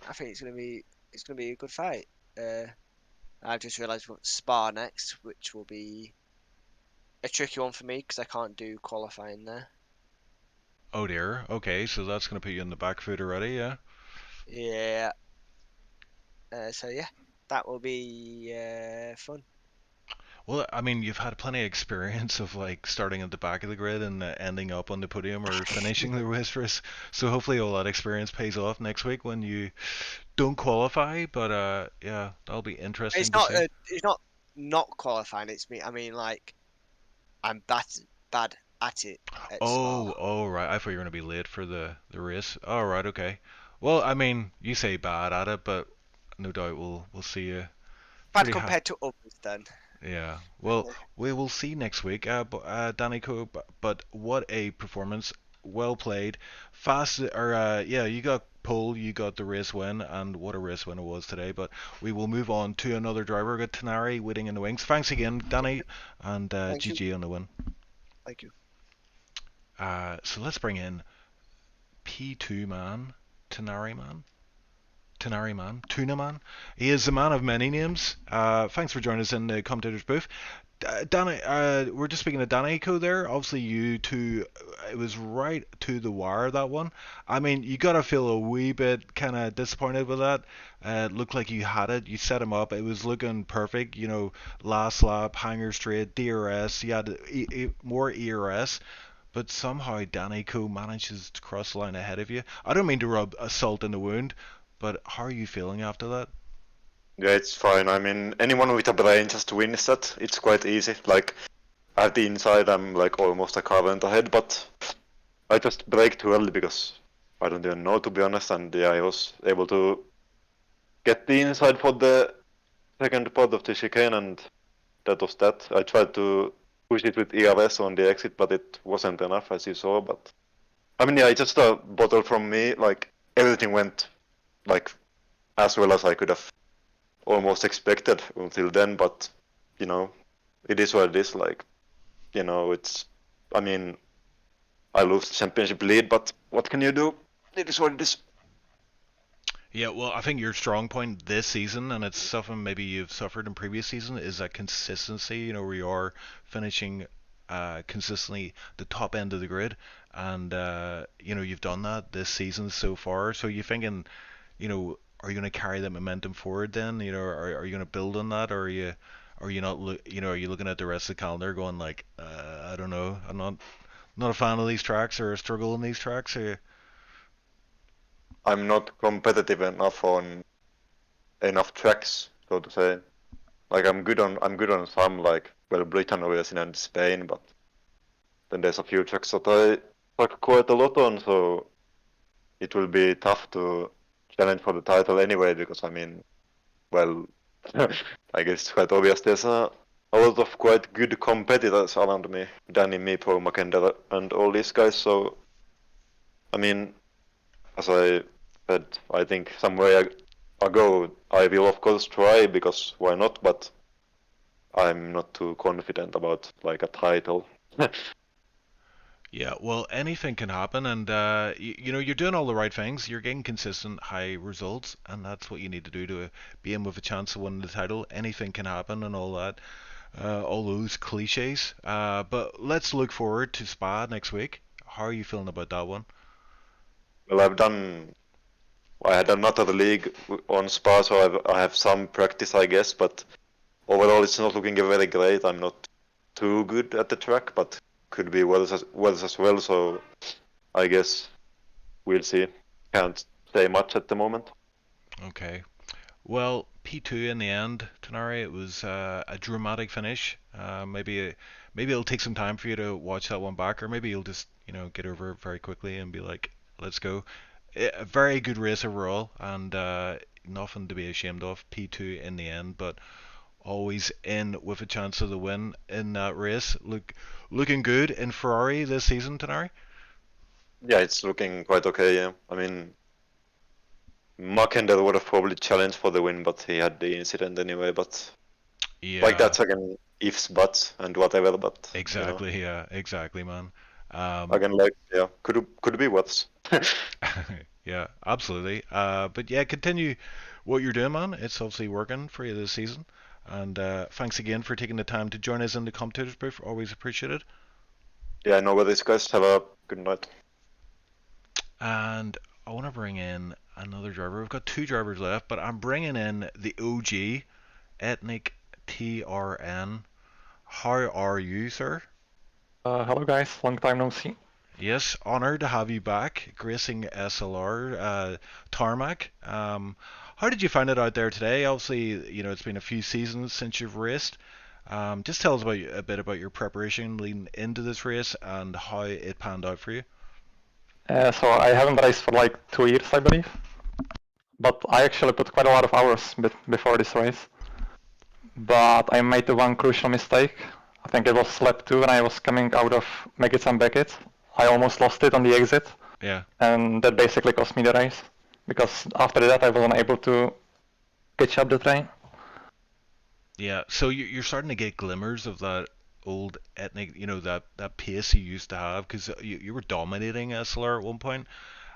S5: I think it's gonna be a good fight. I've just realised we've got Spa next, which will be a tricky one for me because I can't do qualifying there.
S3: Oh dear. Okay, so that's gonna put you in the back foot already, yeah.
S5: Yeah. So yeah, that will be fun.
S3: Well, I mean, you've had plenty of experience of like starting at the back of the grid and ending up on the podium or finishing the race for us. So hopefully all that experience pays off next week when you don't qualify. But yeah, that'll be interesting to see.
S5: It's not qualifying. It's me. I mean, like I'm bad at it at Spa.
S3: Oh, right. I thought you were gonna be late for the race. All right, okay. Well, I mean, you say bad at it, but no doubt we'll see you
S5: Bad
S3: pretty high.
S5: compared to others, then.
S3: Yeah. Well, we will see next week. Danny Co. But what a performance! Well played. Fast. Or yeah, you got pole, you got the race win, and what a race win it was today. But we will move on to another driver. We got Tenari waiting in the wings. Thanks again, Danny, and
S5: Thank you.
S3: GG on the win.
S5: Thank you.
S3: So let's bring in P2 man, Tenari man. Tenari man, Tuna man. He is a man of many names. Thanks for joining us in the commentators booth. Danny, we're just speaking of Danny Co there. Obviously, you two, it was right to the wire that one. I mean, you gotta feel a wee bit kind of disappointed with that. It looked like you had it. You set him up. It was looking perfect. You know, last lap, hanger straight, DRS. You had more ERS. But somehow Danny Co manages to cross the line ahead of you. I don't mean to rub salt in the wound, but how are you feeling after that?
S6: Yeah, it's fine. I mean, anyone with a brain just wins that. It's quite easy. Like, at the inside, I'm like almost a car length ahead, but I just brake too early because I don't even know, to be honest. And yeah, I was able to get the inside for the second part of the chicane, and that was that. I tried to push it with ERS on the exit, but it wasn't enough, as you saw. But I mean, yeah, it's just a bottle from me. Like, everything went like as well as I could have almost expected until then, but you know, it is what it is. Like, you know, it's, I mean, I lose the championship lead, but what can you do? It is what it is.
S3: Yeah, well, I think your strong point this season, and it's something maybe you've suffered in previous season, is that consistency. You know, where you are finishing consistently the top end of the grid, and you know you've done that this season so far. So you're thinking, you know, are you going to carry that momentum forward then? You know, are you going to build on that, or are you not? You know, are you looking at the rest of the calendar going like, I don't know, I'm not a fan of these tracks or a struggle in these tracks, or
S6: I'm not competitive enough on enough tracks, so to say. Like, I'm good on some, like, well, Britain, Racing and Spain, but then there's a few tracks that I talk quite a lot on, so it will be tough to challenge for the title anyway, because I mean, well, I guess it's quite obvious there's a lot of quite good competitors around me. Danny, Meepo, Mackenzie, and all these guys, so I mean, as I said, I think some way ago, I will of course try, because why not, but I'm not too confident about like a title.
S3: Yeah, well, anything can happen, and you know, you're doing all the right things. You're getting consistent high results, and that's what you need to do to be in with a chance of winning the title. Anything can happen, and all that, all those cliches. But let's look forward to Spa next week. How are you feeling about that one?
S6: Well, I had another league on Spa, so I have some practice, I guess, but overall it's not looking very great. I'm not too good at the track, but could be well as well, so I guess we'll see. Can't say much at the moment.
S3: Okay. Well, P2 in the end, Tanari, it was a dramatic finish. Maybe it'll take some time for you to watch that one back, or maybe you'll just, you know, get over it very quickly and be like, let's go. A very good race overall, and nothing to be ashamed of. P2 in the end, but always in with a chance of the win in that race. Looking good in Ferrari this season, Tanari?
S6: Yeah, it's looking quite okay, yeah. I mean, Mackenzie would have probably challenged for the win, but he had the incident anyway, but
S3: Yeah.
S6: like that's again ifs, buts, and whatever, but
S3: Exactly, yeah, exactly, man.
S6: again, like, yeah, could be worse.
S3: Yeah, absolutely. But yeah, continue what you're doing, man. It's obviously working for you this season. And thanks again for taking the time to join us in the commentators booth. Always appreciated.
S6: Yeah, no worries, guys. Have a good night.
S3: And I want to bring in another driver. We've got two drivers left, but I'm bringing in the OG, Ethnic TRN. How are you, sir?
S7: Hello guys, long time no see.
S3: Yes, honored to have you back, gracing SLR Tarmac. How did you find it out there today? Obviously, you know, it's been a few seasons since you've raced. Just tell us a bit about your preparation leading into this race and how it panned out for you.
S7: So I haven't raced for like 2 years, I believe. But I actually put quite a lot of hours before this race. But I made the one crucial mistake. I think it was lap 2 when I was coming out of Meggetts and Beckett. I almost lost it on the exit.
S3: Yeah.
S7: And that basically cost me the race. Because after that I wasn't able to catch up the train.
S3: Yeah, so you're starting to get glimmers of that old Ethnic, you know, that pace you used to have, because you were dominating SLR at one point.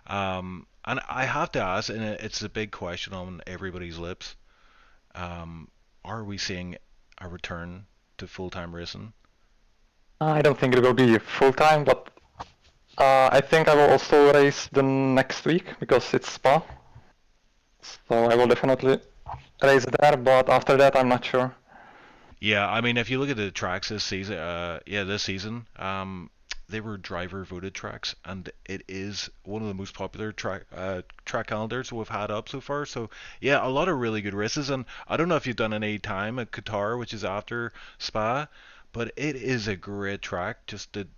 S3: And I have to ask, and it's a big question on everybody's lips, are we seeing a return to full-time racing?
S7: I don't think it will be full-time, but I think I will also race the next week, because it's Spa. So I will definitely race there, but after that I'm not sure.
S3: Yeah, I mean, if you look at the tracks this season, they were driver-voted tracks, and it is one of the most popular track calendars we've had up so far. So yeah, a lot of really good races, and I don't know if you've done any time at Qatar, which is after Spa, but it is a great track. Just the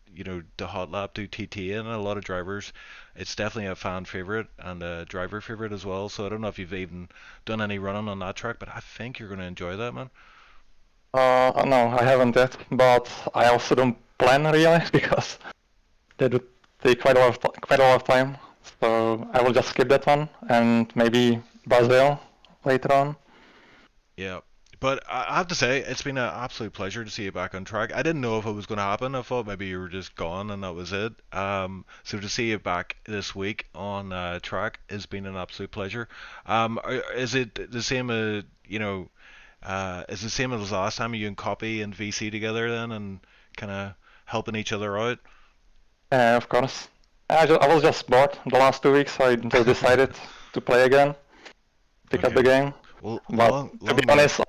S3: hot lap to TT, and a lot of drivers. It's definitely a fan favorite and a driver favorite as well. So I don't know if you've even done any running on that track, but I think you're going to enjoy that, man.
S7: No, I haven't yet, but I also don't plan really, because they do take quite a lot of time. So I will just skip that one and maybe Brazil later on.
S3: Yeah, but I have to say, it's been an absolute pleasure to see you back on track. I didn't know if it was going to happen. I thought maybe you were just gone and that was it. So to see you back this week on track has been an absolute pleasure. Is it the same as, is the same as last time, you and Copy and VC together then, and kind of helping each other out?
S7: Of course. I was just bored the last 2 weeks, so I just decided to play again, pick up the game.
S3: Well,
S7: But to be honest,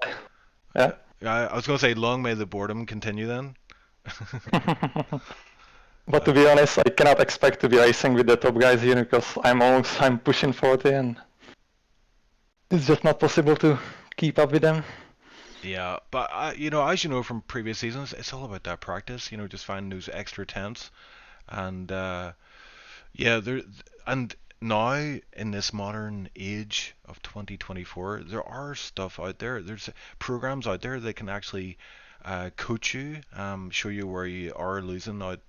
S7: yeah.
S3: I was going to say, long may the boredom continue then.
S7: But to be honest, I cannot expect to be racing with the top guys here, because I'm pushing 40 and it's just not possible to keep up with them.
S3: Yeah, but you know, as you know from previous seasons, it's all about that practice. You know, just finding those extra tenths, and yeah, and now in this modern age of 2024, there are stuff out there. There's programs out there that can actually coach you, show you where you are losing out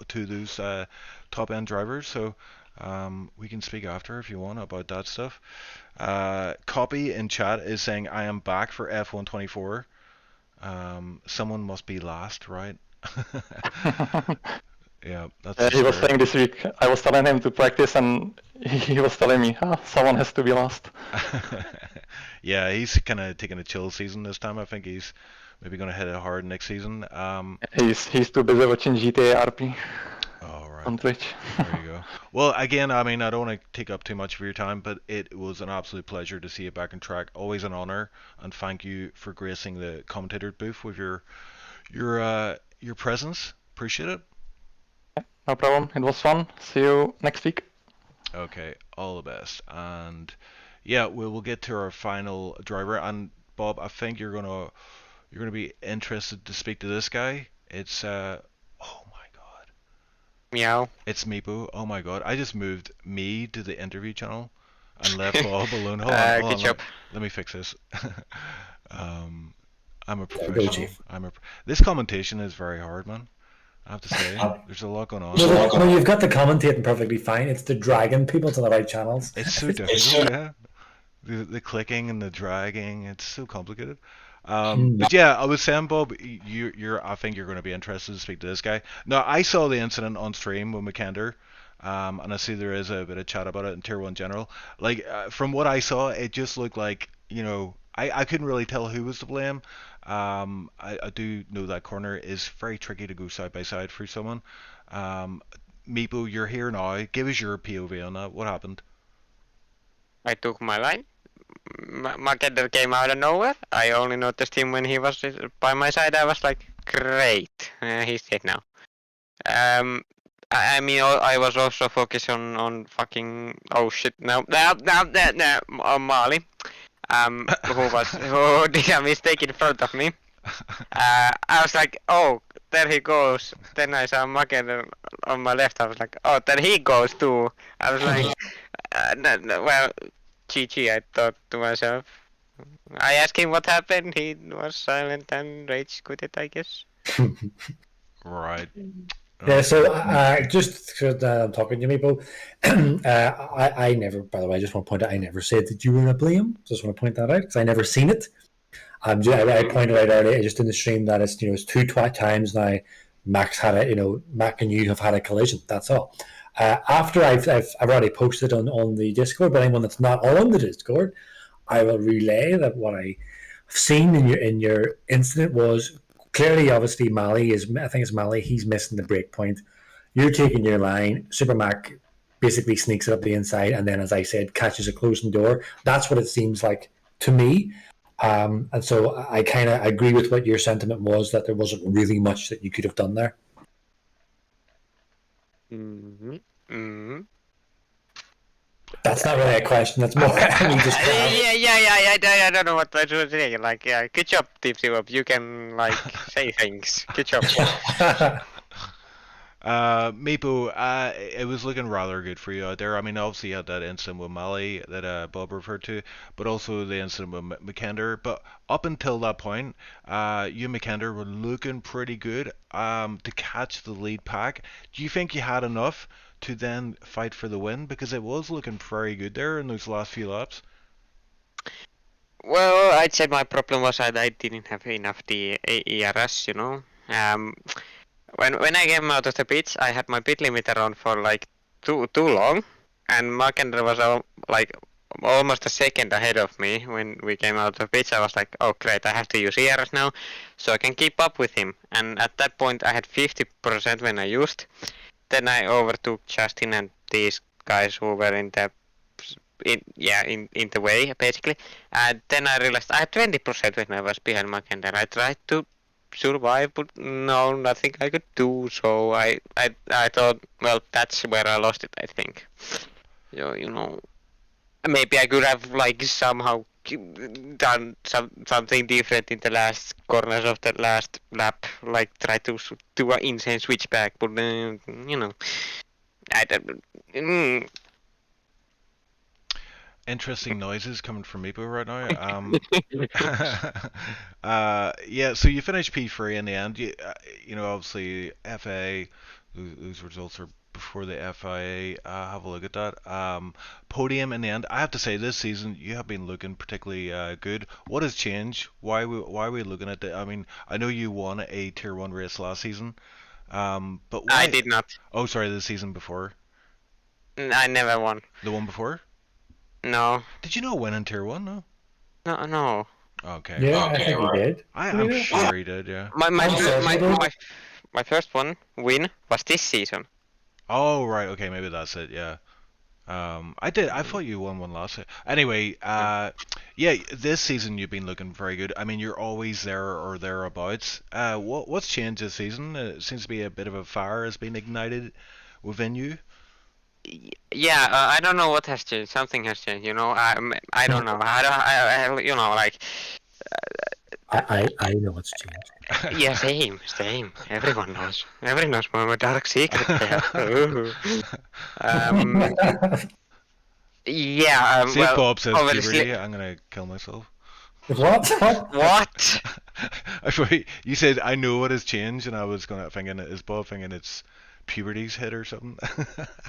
S3: to those top end drivers. So we can speak after if you want about that stuff. Copy in chat is saying I am back for F124. Someone must be last, right? Yeah, that's the
S7: He was
S3: spirit.
S7: saying this week, I was telling him to practice, and he was telling me, someone has to be last.
S3: Yeah, he's kind of taking a chill season this time. I think he's maybe going to hit it hard next season.
S7: He's too busy watching GTA RP
S3: All right.
S7: on Twitch.
S3: There you go. Well, again, I mean, I don't want to take up too much of your time, but it was an absolute pleasure to see you back on track. Always an honor, and thank you for gracing the commentator booth with your presence. Appreciate it.
S7: No problem, it was fun. See you next week.
S3: Okay, all the best. And yeah, we'll get to our final driver. And Bob, I think you're gonna be interested to speak to this guy. It's oh my god.
S8: Meow.
S3: It's Meepo. Oh my god. I just moved me to the interview channel and left Bob alone. Hold on,
S8: Good job.
S3: let me fix this. I'm a
S2: Go,
S3: professional.
S2: Chief.
S3: This commentation is very hard, man. I have to say, there's a lot going on.
S2: No, you've got the commentating perfectly fine. It's the dragging people to the right channels.
S3: It's so difficult, yeah. The clicking and the dragging, it's so complicated. But yeah, I was saying, Bob, I think you're going to be interested to speak to this guy. Now, I saw the incident on stream with McKender, and I see there is a bit of chat about it in Tier 1 General. Like, from what I saw, it just looked like, you know, I couldn't really tell who was to blame. I do know that corner is very tricky to go side by side for someone. Meepo, you're here now. Give us your POV on that. What happened?
S8: I took my line. Marketer came out of nowhere. I only noticed him when he was by my side. I was like, great, he's dead now. I mean, I was also focused on fucking, oh shit, no, Mali, who did a mistake in front of me. I was like, oh, there he goes. Then I saw Marketer on my left. I was like, oh, there he goes too. I was like, well, GG, I thought to myself. I asked him what happened. He was silent and rage quitted, I guess.
S3: Right.
S2: Yeah, so just because I'm talking to people, I never, by the way, I just want to point out, I never said that you were to blame. Just want to point that out because I never seen it. I pointed out earlier, just in the stream, that it's, you know, it's two times now. Max had a, you know, Mac and you have had a collision. That's all. After I've already posted on the Discord, but anyone that's not on the Discord, I will relay that what I've seen in your incident was clearly, obviously, Mali is, I think it's Mali, he's missing the break point. You're taking your line. Super Mac basically sneaks it up the inside, and then, as I said, catches a closing door. That's what it seems like to me. And so I kind of agree with what your sentiment was, that there wasn't really much that you could have done there. That's not really a question. That's more. Just
S8: I don't know what I should say. Like, yeah, good job, Tipsy Web. You can like say things. Good job.
S3: Meepo, it was looking rather good for you out there. I mean, obviously you had that incident with Mali that Bob referred to, but also the incident with McKender. But up until that point, you and McKender were looking pretty good to catch the lead pack. Do you think you had enough to then fight for the win? Because it was looking very good there in those last few laps.
S8: Well, I'd say my problem was that I didn't have enough the ERS, you know. When I came out of the pits, I had my pit limiter on for like too long, and Markender was like almost a second ahead of me when we came out of the pits. I was like, oh great, I have to use ERS now, so I can keep up with him. And at that point, I had 50% when I used. Then I overtook Justin and these guys who were in the way basically. And then I realized I had 20% when I was behind Markender. I tried to survive, but no, nothing I could do. So I thought, well, that's where I lost it, I think. So, you know, maybe I could have like somehow done something different in the last corners of the last lap, like try to do an insane switchback, but you know, I don't.
S3: Interesting noises coming from Meepo right now. Yeah, so you finished P3 in the end. You know, obviously FA, those results are before the FIA. Have a look at that. Podium in the end. I have to say, this season you have been looking particularly good. What has changed? Why are we looking at the? I mean, I know you won a Tier 1 race last season, but why?
S8: I did not.
S3: Oh, sorry, the season before.
S8: I never won.
S3: The one before?
S8: No.
S3: Did you not win in Tier 1? No.
S8: No.
S3: Okay.
S2: Yeah, I think he did.
S3: I'm sure he did, yeah.
S8: My first win was this season.
S3: Oh, right, okay, maybe that's it, yeah. I thought you won one last year. Anyway, yeah, this season you've been looking very good. I mean, you're always there or thereabouts. What's changed this season? It seems to be a bit of a fire has been ignited within you.
S8: Yeah, I don't know what has changed. Something has changed, you know. I don't know. I you know, like.
S2: I know what's changed.
S8: Yeah, same. Everyone knows. Everyone knows my dark secret there. Yeah.
S3: See,
S8: well,
S3: Bob says
S8: obviously.
S3: puberty. I'm gonna kill myself.
S2: What?
S8: What?
S3: I thought you said I know what has changed, and I was thinking is Bob thinking it's puberty's hit or something?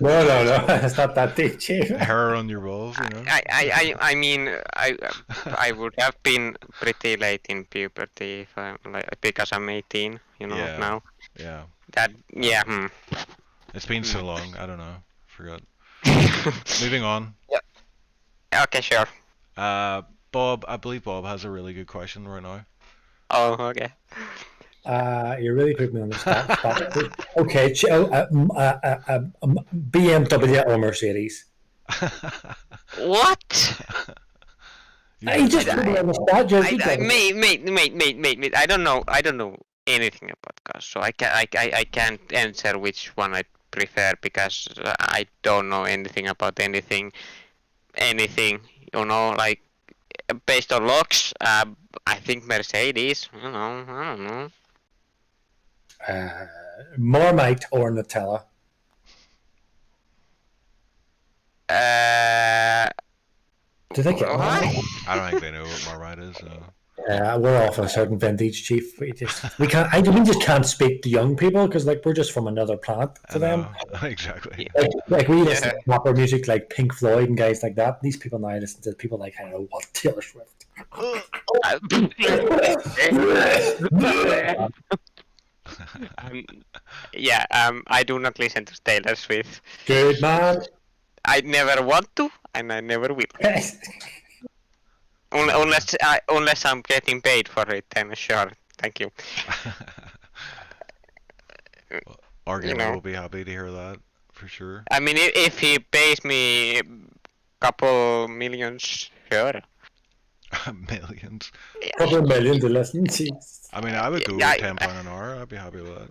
S2: No, it's not that deep, Chief.
S3: Hair on your balls, you know.
S8: I mean, I would have been pretty late in puberty if I'm because I'm 18, you know,
S3: Yeah.
S8: now.
S3: Yeah.
S8: That
S3: It's been so long. I don't know. Forgot. Moving on.
S8: Yeah. Okay, sure.
S3: Bob, I believe Bob has a really good question right now.
S8: Oh, okay.
S2: You really put me on the spot. Okay, BMW or Mercedes?
S8: What?
S2: I just put me on the spot, Josie.
S8: Mate. I don't know anything about cars, so I can't answer which one I prefer because I don't know anything about anything. You know, like based on looks, I think Mercedes. You know, I don't know.
S2: Marmite or Nutella? Do they get
S8: What?
S2: Marmite?
S3: I don't think they know what Marmite is.
S2: We're off a certain vintage, Chief. We can't. We just can't speak to young people because we're just from another planet to them.
S3: Exactly.
S2: Like we listen to proper music like Pink Floyd and guys like that. These people now listen to people like I don't know what Taylor Swift.
S8: I do not listen to Taylor Swift.
S2: Good man.
S8: I never want to, and I never will. Unless I'm getting paid for it, then sure. Thank you.
S3: Well, Argument will be happy to hear that for sure.
S8: I mean, if he pays me a couple millions, sure.
S3: Millions.
S2: Couple million to listen. Jeez.
S3: I mean, I would go with £10 an hour. I'd be happy with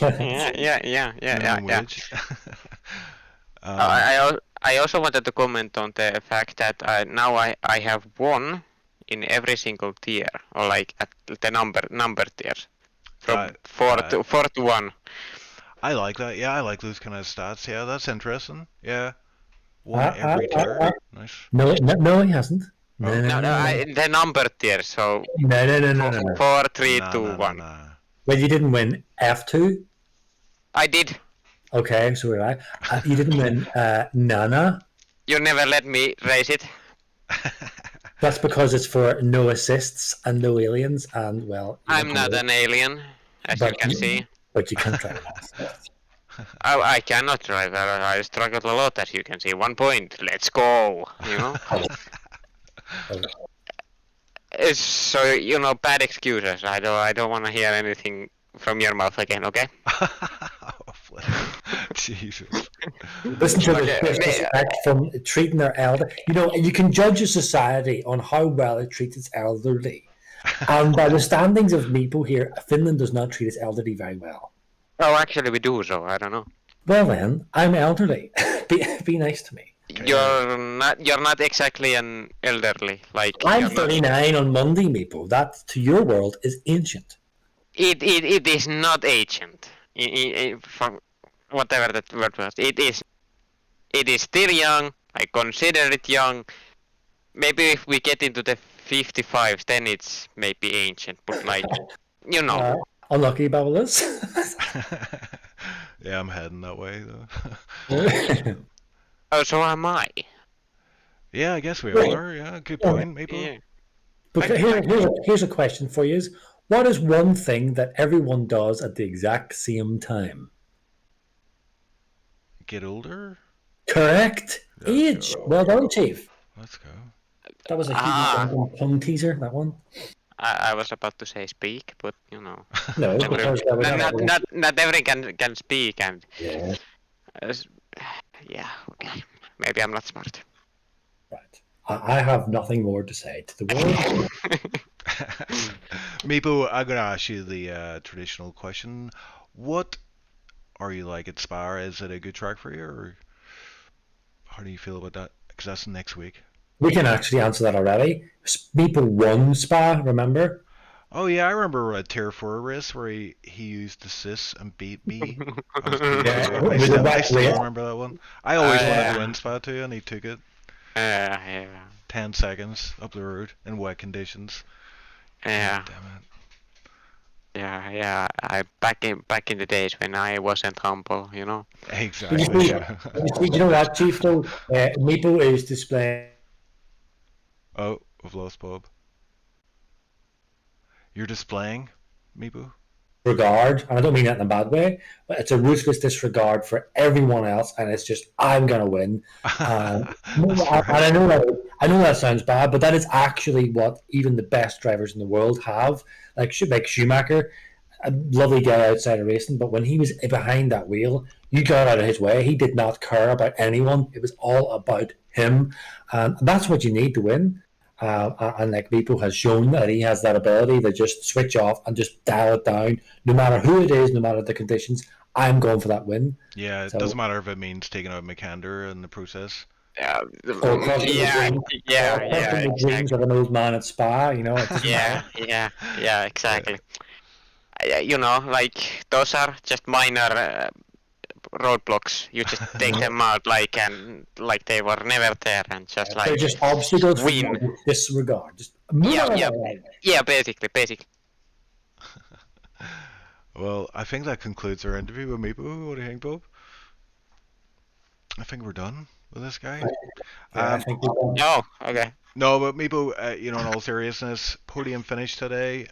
S3: that.
S8: Yeah.
S3: Wage.
S8: I also wanted to comment on the fact that now I have won in every single tier, or like at the number tiers, from 4 to 1.
S3: I like that. Yeah, I like those kind of stats. Yeah, that's interesting. Yeah, won every tier. Nice.
S2: No, he hasn't. No.
S8: The number tier. So
S2: No.
S8: 4, 3, 2, 1.
S2: Well, you didn't win F2.
S8: I did.
S2: Okay, so did I. You didn't win Nana.
S8: You never let me raise it.
S2: That's because it's for no assists and no aliens, and well.
S8: I'm not an alien, as you can see.
S2: But you can drive.
S8: I cannot drive. I struggled a lot, as you can see. 1 point. Let's go. You know. So bad excuses. I don't want to hear anything from your mouth again. Okay.
S3: Jesus.
S2: Listen to the disrespect from treating their elder. You can judge a society on how well it treats its elderly. And by the standings of Meepo here, Finland does not treat its elderly very well.
S8: Oh, actually we do, so I don't know.
S2: Well then, I'm elderly. Be nice to me.
S8: You're not exactly an elderly. Like
S2: I'm
S8: you're not-
S2: 39 on Monday, Meepo. That, to your world, is ancient.
S8: it is not ancient. From whatever that word was, it is still young. I consider it young. Maybe if we get into the 55s, then it's maybe ancient. But like, you know.
S2: Unlucky Babylus.
S3: Yeah, I'm heading that way though.
S8: Oh, so am I.
S3: Yeah, I guess we are. Yeah, good point, maybe.
S8: Yeah.
S2: But here's a question for you: is what is one thing that everyone does at the exact same time?
S3: Get older.
S2: Correct. Age. Well done, Chief.
S3: Let's go.
S2: That was a huge pun teaser. That one.
S8: I was about to say speak, but you know,
S2: No,
S8: not everyone can speak, and
S2: yeah.
S8: Yeah, okay. Maybe I'm not smart.
S2: Right. I have nothing more to say to the world.
S3: Meepo, I'm gonna ask you the traditional question. What are you like at Spa? Is it a good track for you, or how do you feel about that? Because that's next week.
S2: We can actually answer that already. People won Spa, remember?
S3: Oh yeah, I remember a Tier 4 race where he used the sis and beat me. I still remember that one. I always wanted to win Spa too, and he took it.
S8: Yeah.
S3: 10 seconds up the road in wet conditions.
S8: Yeah.
S3: Damn it.
S8: Yeah. I back in the days when I wasn't humble, you know.
S3: Exactly.
S2: You know what, Chief? Though Meepo is displaying.
S3: Oh, we've lost Bob. You're displaying, Meepo?
S2: Regard, and I don't mean that in a bad way, but it's a ruthless disregard for everyone else, and it's just I'm gonna win. And I know that sounds bad, but that is actually what even the best drivers in the world have. Like Schumacher, a lovely guy outside of racing, but when he was behind that wheel, you got out of his way. He did not care about anyone. It was all about him, and that's what you need to win. And like Meepo has shown that he has that ability to just switch off and just dial it down, no matter who it is, no matter the conditions. I'm going for that win.
S3: Yeah, it doesn't matter if it means taking out McAnder in the process.
S8: Yeah.
S2: The dreams of an old man at Spa, you know.
S8: Yeah, exactly. You know, like those are just minor roadblocks. You just take them out like they were never there, and just like
S2: they're just obstacles
S8: win.
S2: for disregard. Just
S8: Yeah, basically.
S3: Well, I think that concludes our interview with Meepo. What do you think, Bob? I think we're done with this guy.
S2: I think we're done.
S8: No, okay.
S3: No, but Meepo, in all seriousness, podium finish today.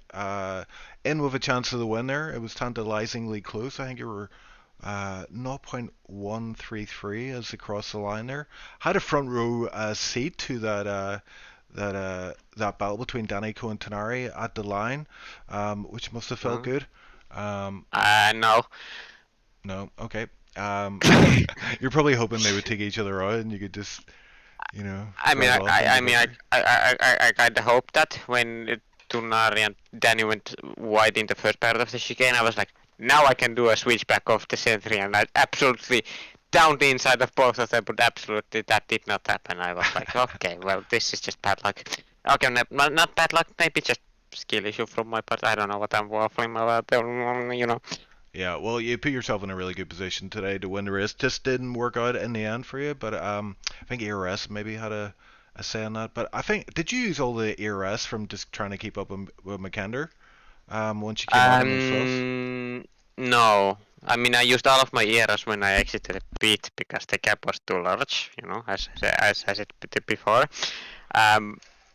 S3: In with a chance of the win there. It was tantalizingly close. I think you were 0.133 as they crossed the line there. Had a front row seat to that battle between Danico and Tonari at the line, which must have felt good.
S8: No.
S3: No, okay. You're probably hoping they would take each other out and you could just, you know.
S8: I kind of hope that when Tonari and Danny went wide in the first part of the chicane, I was like, now I can do a switchback of the century, and I absolutely down the inside of both of them, but absolutely that did not happen. I was like, okay, well, this is just bad luck. Okay, not bad luck, maybe just skill issue from my part. I don't know what I'm waffling about, you know.
S3: Yeah, well, you put yourself in a really good position today to win the race. Just didn't work out in the end for you, but I think ERS maybe had a say on that. But I think, did you use all the ERS from just trying to keep up with McAnder? Once you came on him?
S8: No. I mean, I used all of my ERS when I exited the pit because the gap was too large, you know, as I said before.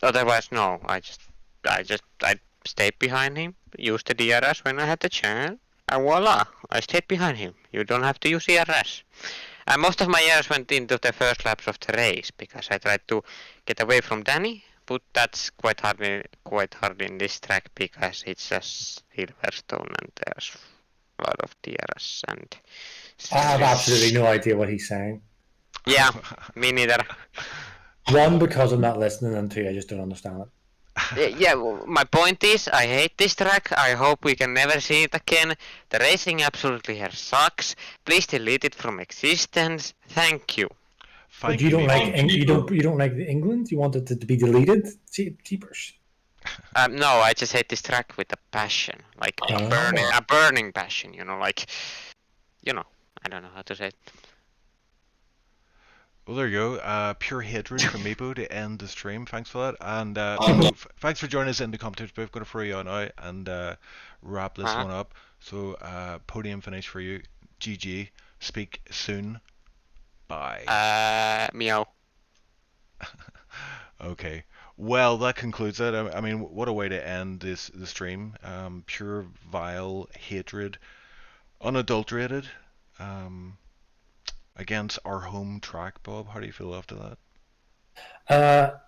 S8: Otherwise, no. I stayed behind him, used the DRS when I had the chance, and voila, I stayed behind him. You don't have to use ERS. And most of my ERS went into the first laps of the race because I tried to get away from Danny. But that's quite hard in this track because it's a Silverstone and there's a lot of DRS and.
S2: I have absolutely no idea what he's saying.
S8: Yeah, me neither.
S2: One, because I'm not listening, and two, I just don't understand it.
S8: Yeah, well, my point is, I hate this track. I hope we can never see it again. The racing absolutely here sucks. Please delete it from existence. Thank you.
S2: But
S3: Thank
S2: you
S3: you,
S2: don't like
S3: Nico.
S2: you don't like the England. You want it to be deleted. Jeepers.
S8: No, I just hate this track with a passion, like a burning passion. You know, like, I don't know how to say it.
S3: Well, there you go. Pure hatred from Meepo to end the stream. Thanks for that. And Meepo, thanks for joining us in the competition. We've got to throw you out now and wrap this one up. So, podium finish for you. GG. Speak soon. Bye.
S8: Meow.
S3: Okay. Well, that concludes it. I mean, what a way to end the stream. Pure vile hatred, unadulterated. Against our home track, Bob. How do you feel after that?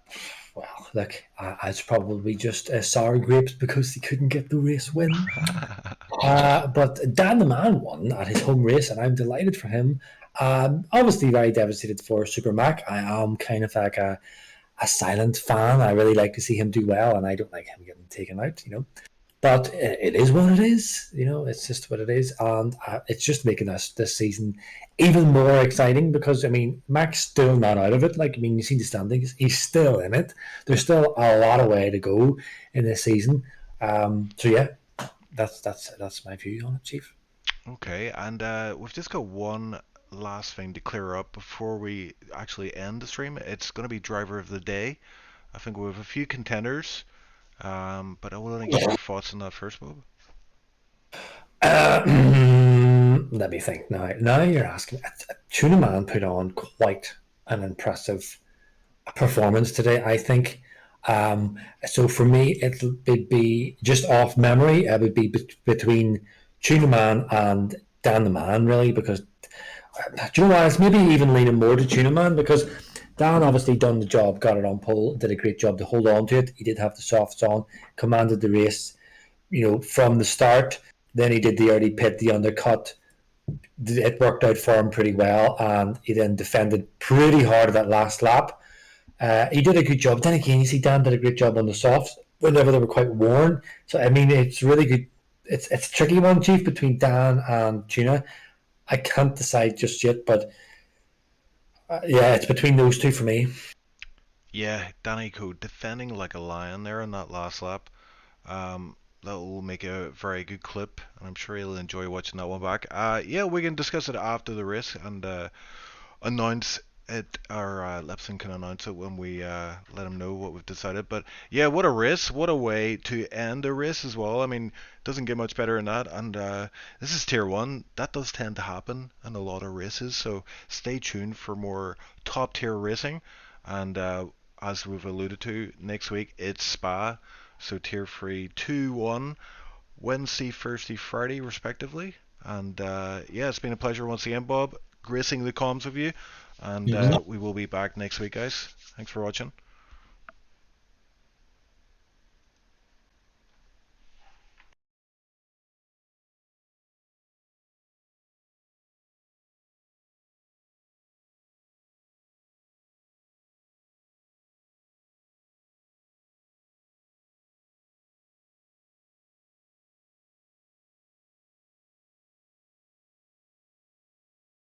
S2: Well, look, it's probably just sour grapes because he couldn't get the race win. But Dan the Man won at his home race, and I'm delighted for him. Obviously, very devastated for Super Mac. I am kind of like a silent fan. I really like to see him do well, and I don't like him getting taken out, But it is what it is, It's just what it is, and it's just making us this season even more exciting because Mac's still not out of it. You see the standings; he's still in it. There's still a lot of way to go in this season. So yeah, that's my view on it, Chief.
S3: Okay, and we've just got one last thing to clear up before we actually end the stream. It's going to be driver of the day. I think we have a few contenders. But I want to get your thoughts on that first, Bob.
S2: Let me think. Now you're asking. Tuna Man put on quite an impressive performance today, I think. So for me, it would be just off memory. It would be between Tuna Man and Dan the Man, really, because do you know what? It's maybe even leaning more to Tuna Man because Dan obviously done the job, got it on pole, did a great job to hold on to it. He did have the softs on, commanded the race, from the start. Then he did the early pit, the undercut. It worked out for him pretty well, and he then defended pretty hard at that last lap. He did a good job. Then again, you see Dan did a great job on the softs whenever they were quite worn. So it's really good. It's a tricky one, Chief, between Dan and Tuna. I can't decide just yet, but yeah, it's between those two for me.
S3: Yeah, Danny Code defending like a lion there in that last lap. That will make a very good clip, and I'm sure he'll enjoy watching that one back. Yeah, we can discuss it after the race and announce it, or Lepson can announce it when we let him know what we've decided. But yeah, what a race, what a way to end a race as well. It doesn't get much better than that, and this is tier 1. That does tend to happen in a lot of races, so stay tuned for more top tier racing. And as we've alluded to, next week it's Spa, so tier 3, 2, 1, Wednesday, Thursday, Friday respectively. And yeah, it's been a pleasure once again, Bob, gracing the comms with you. And we will be back next week, guys. Thanks for watching.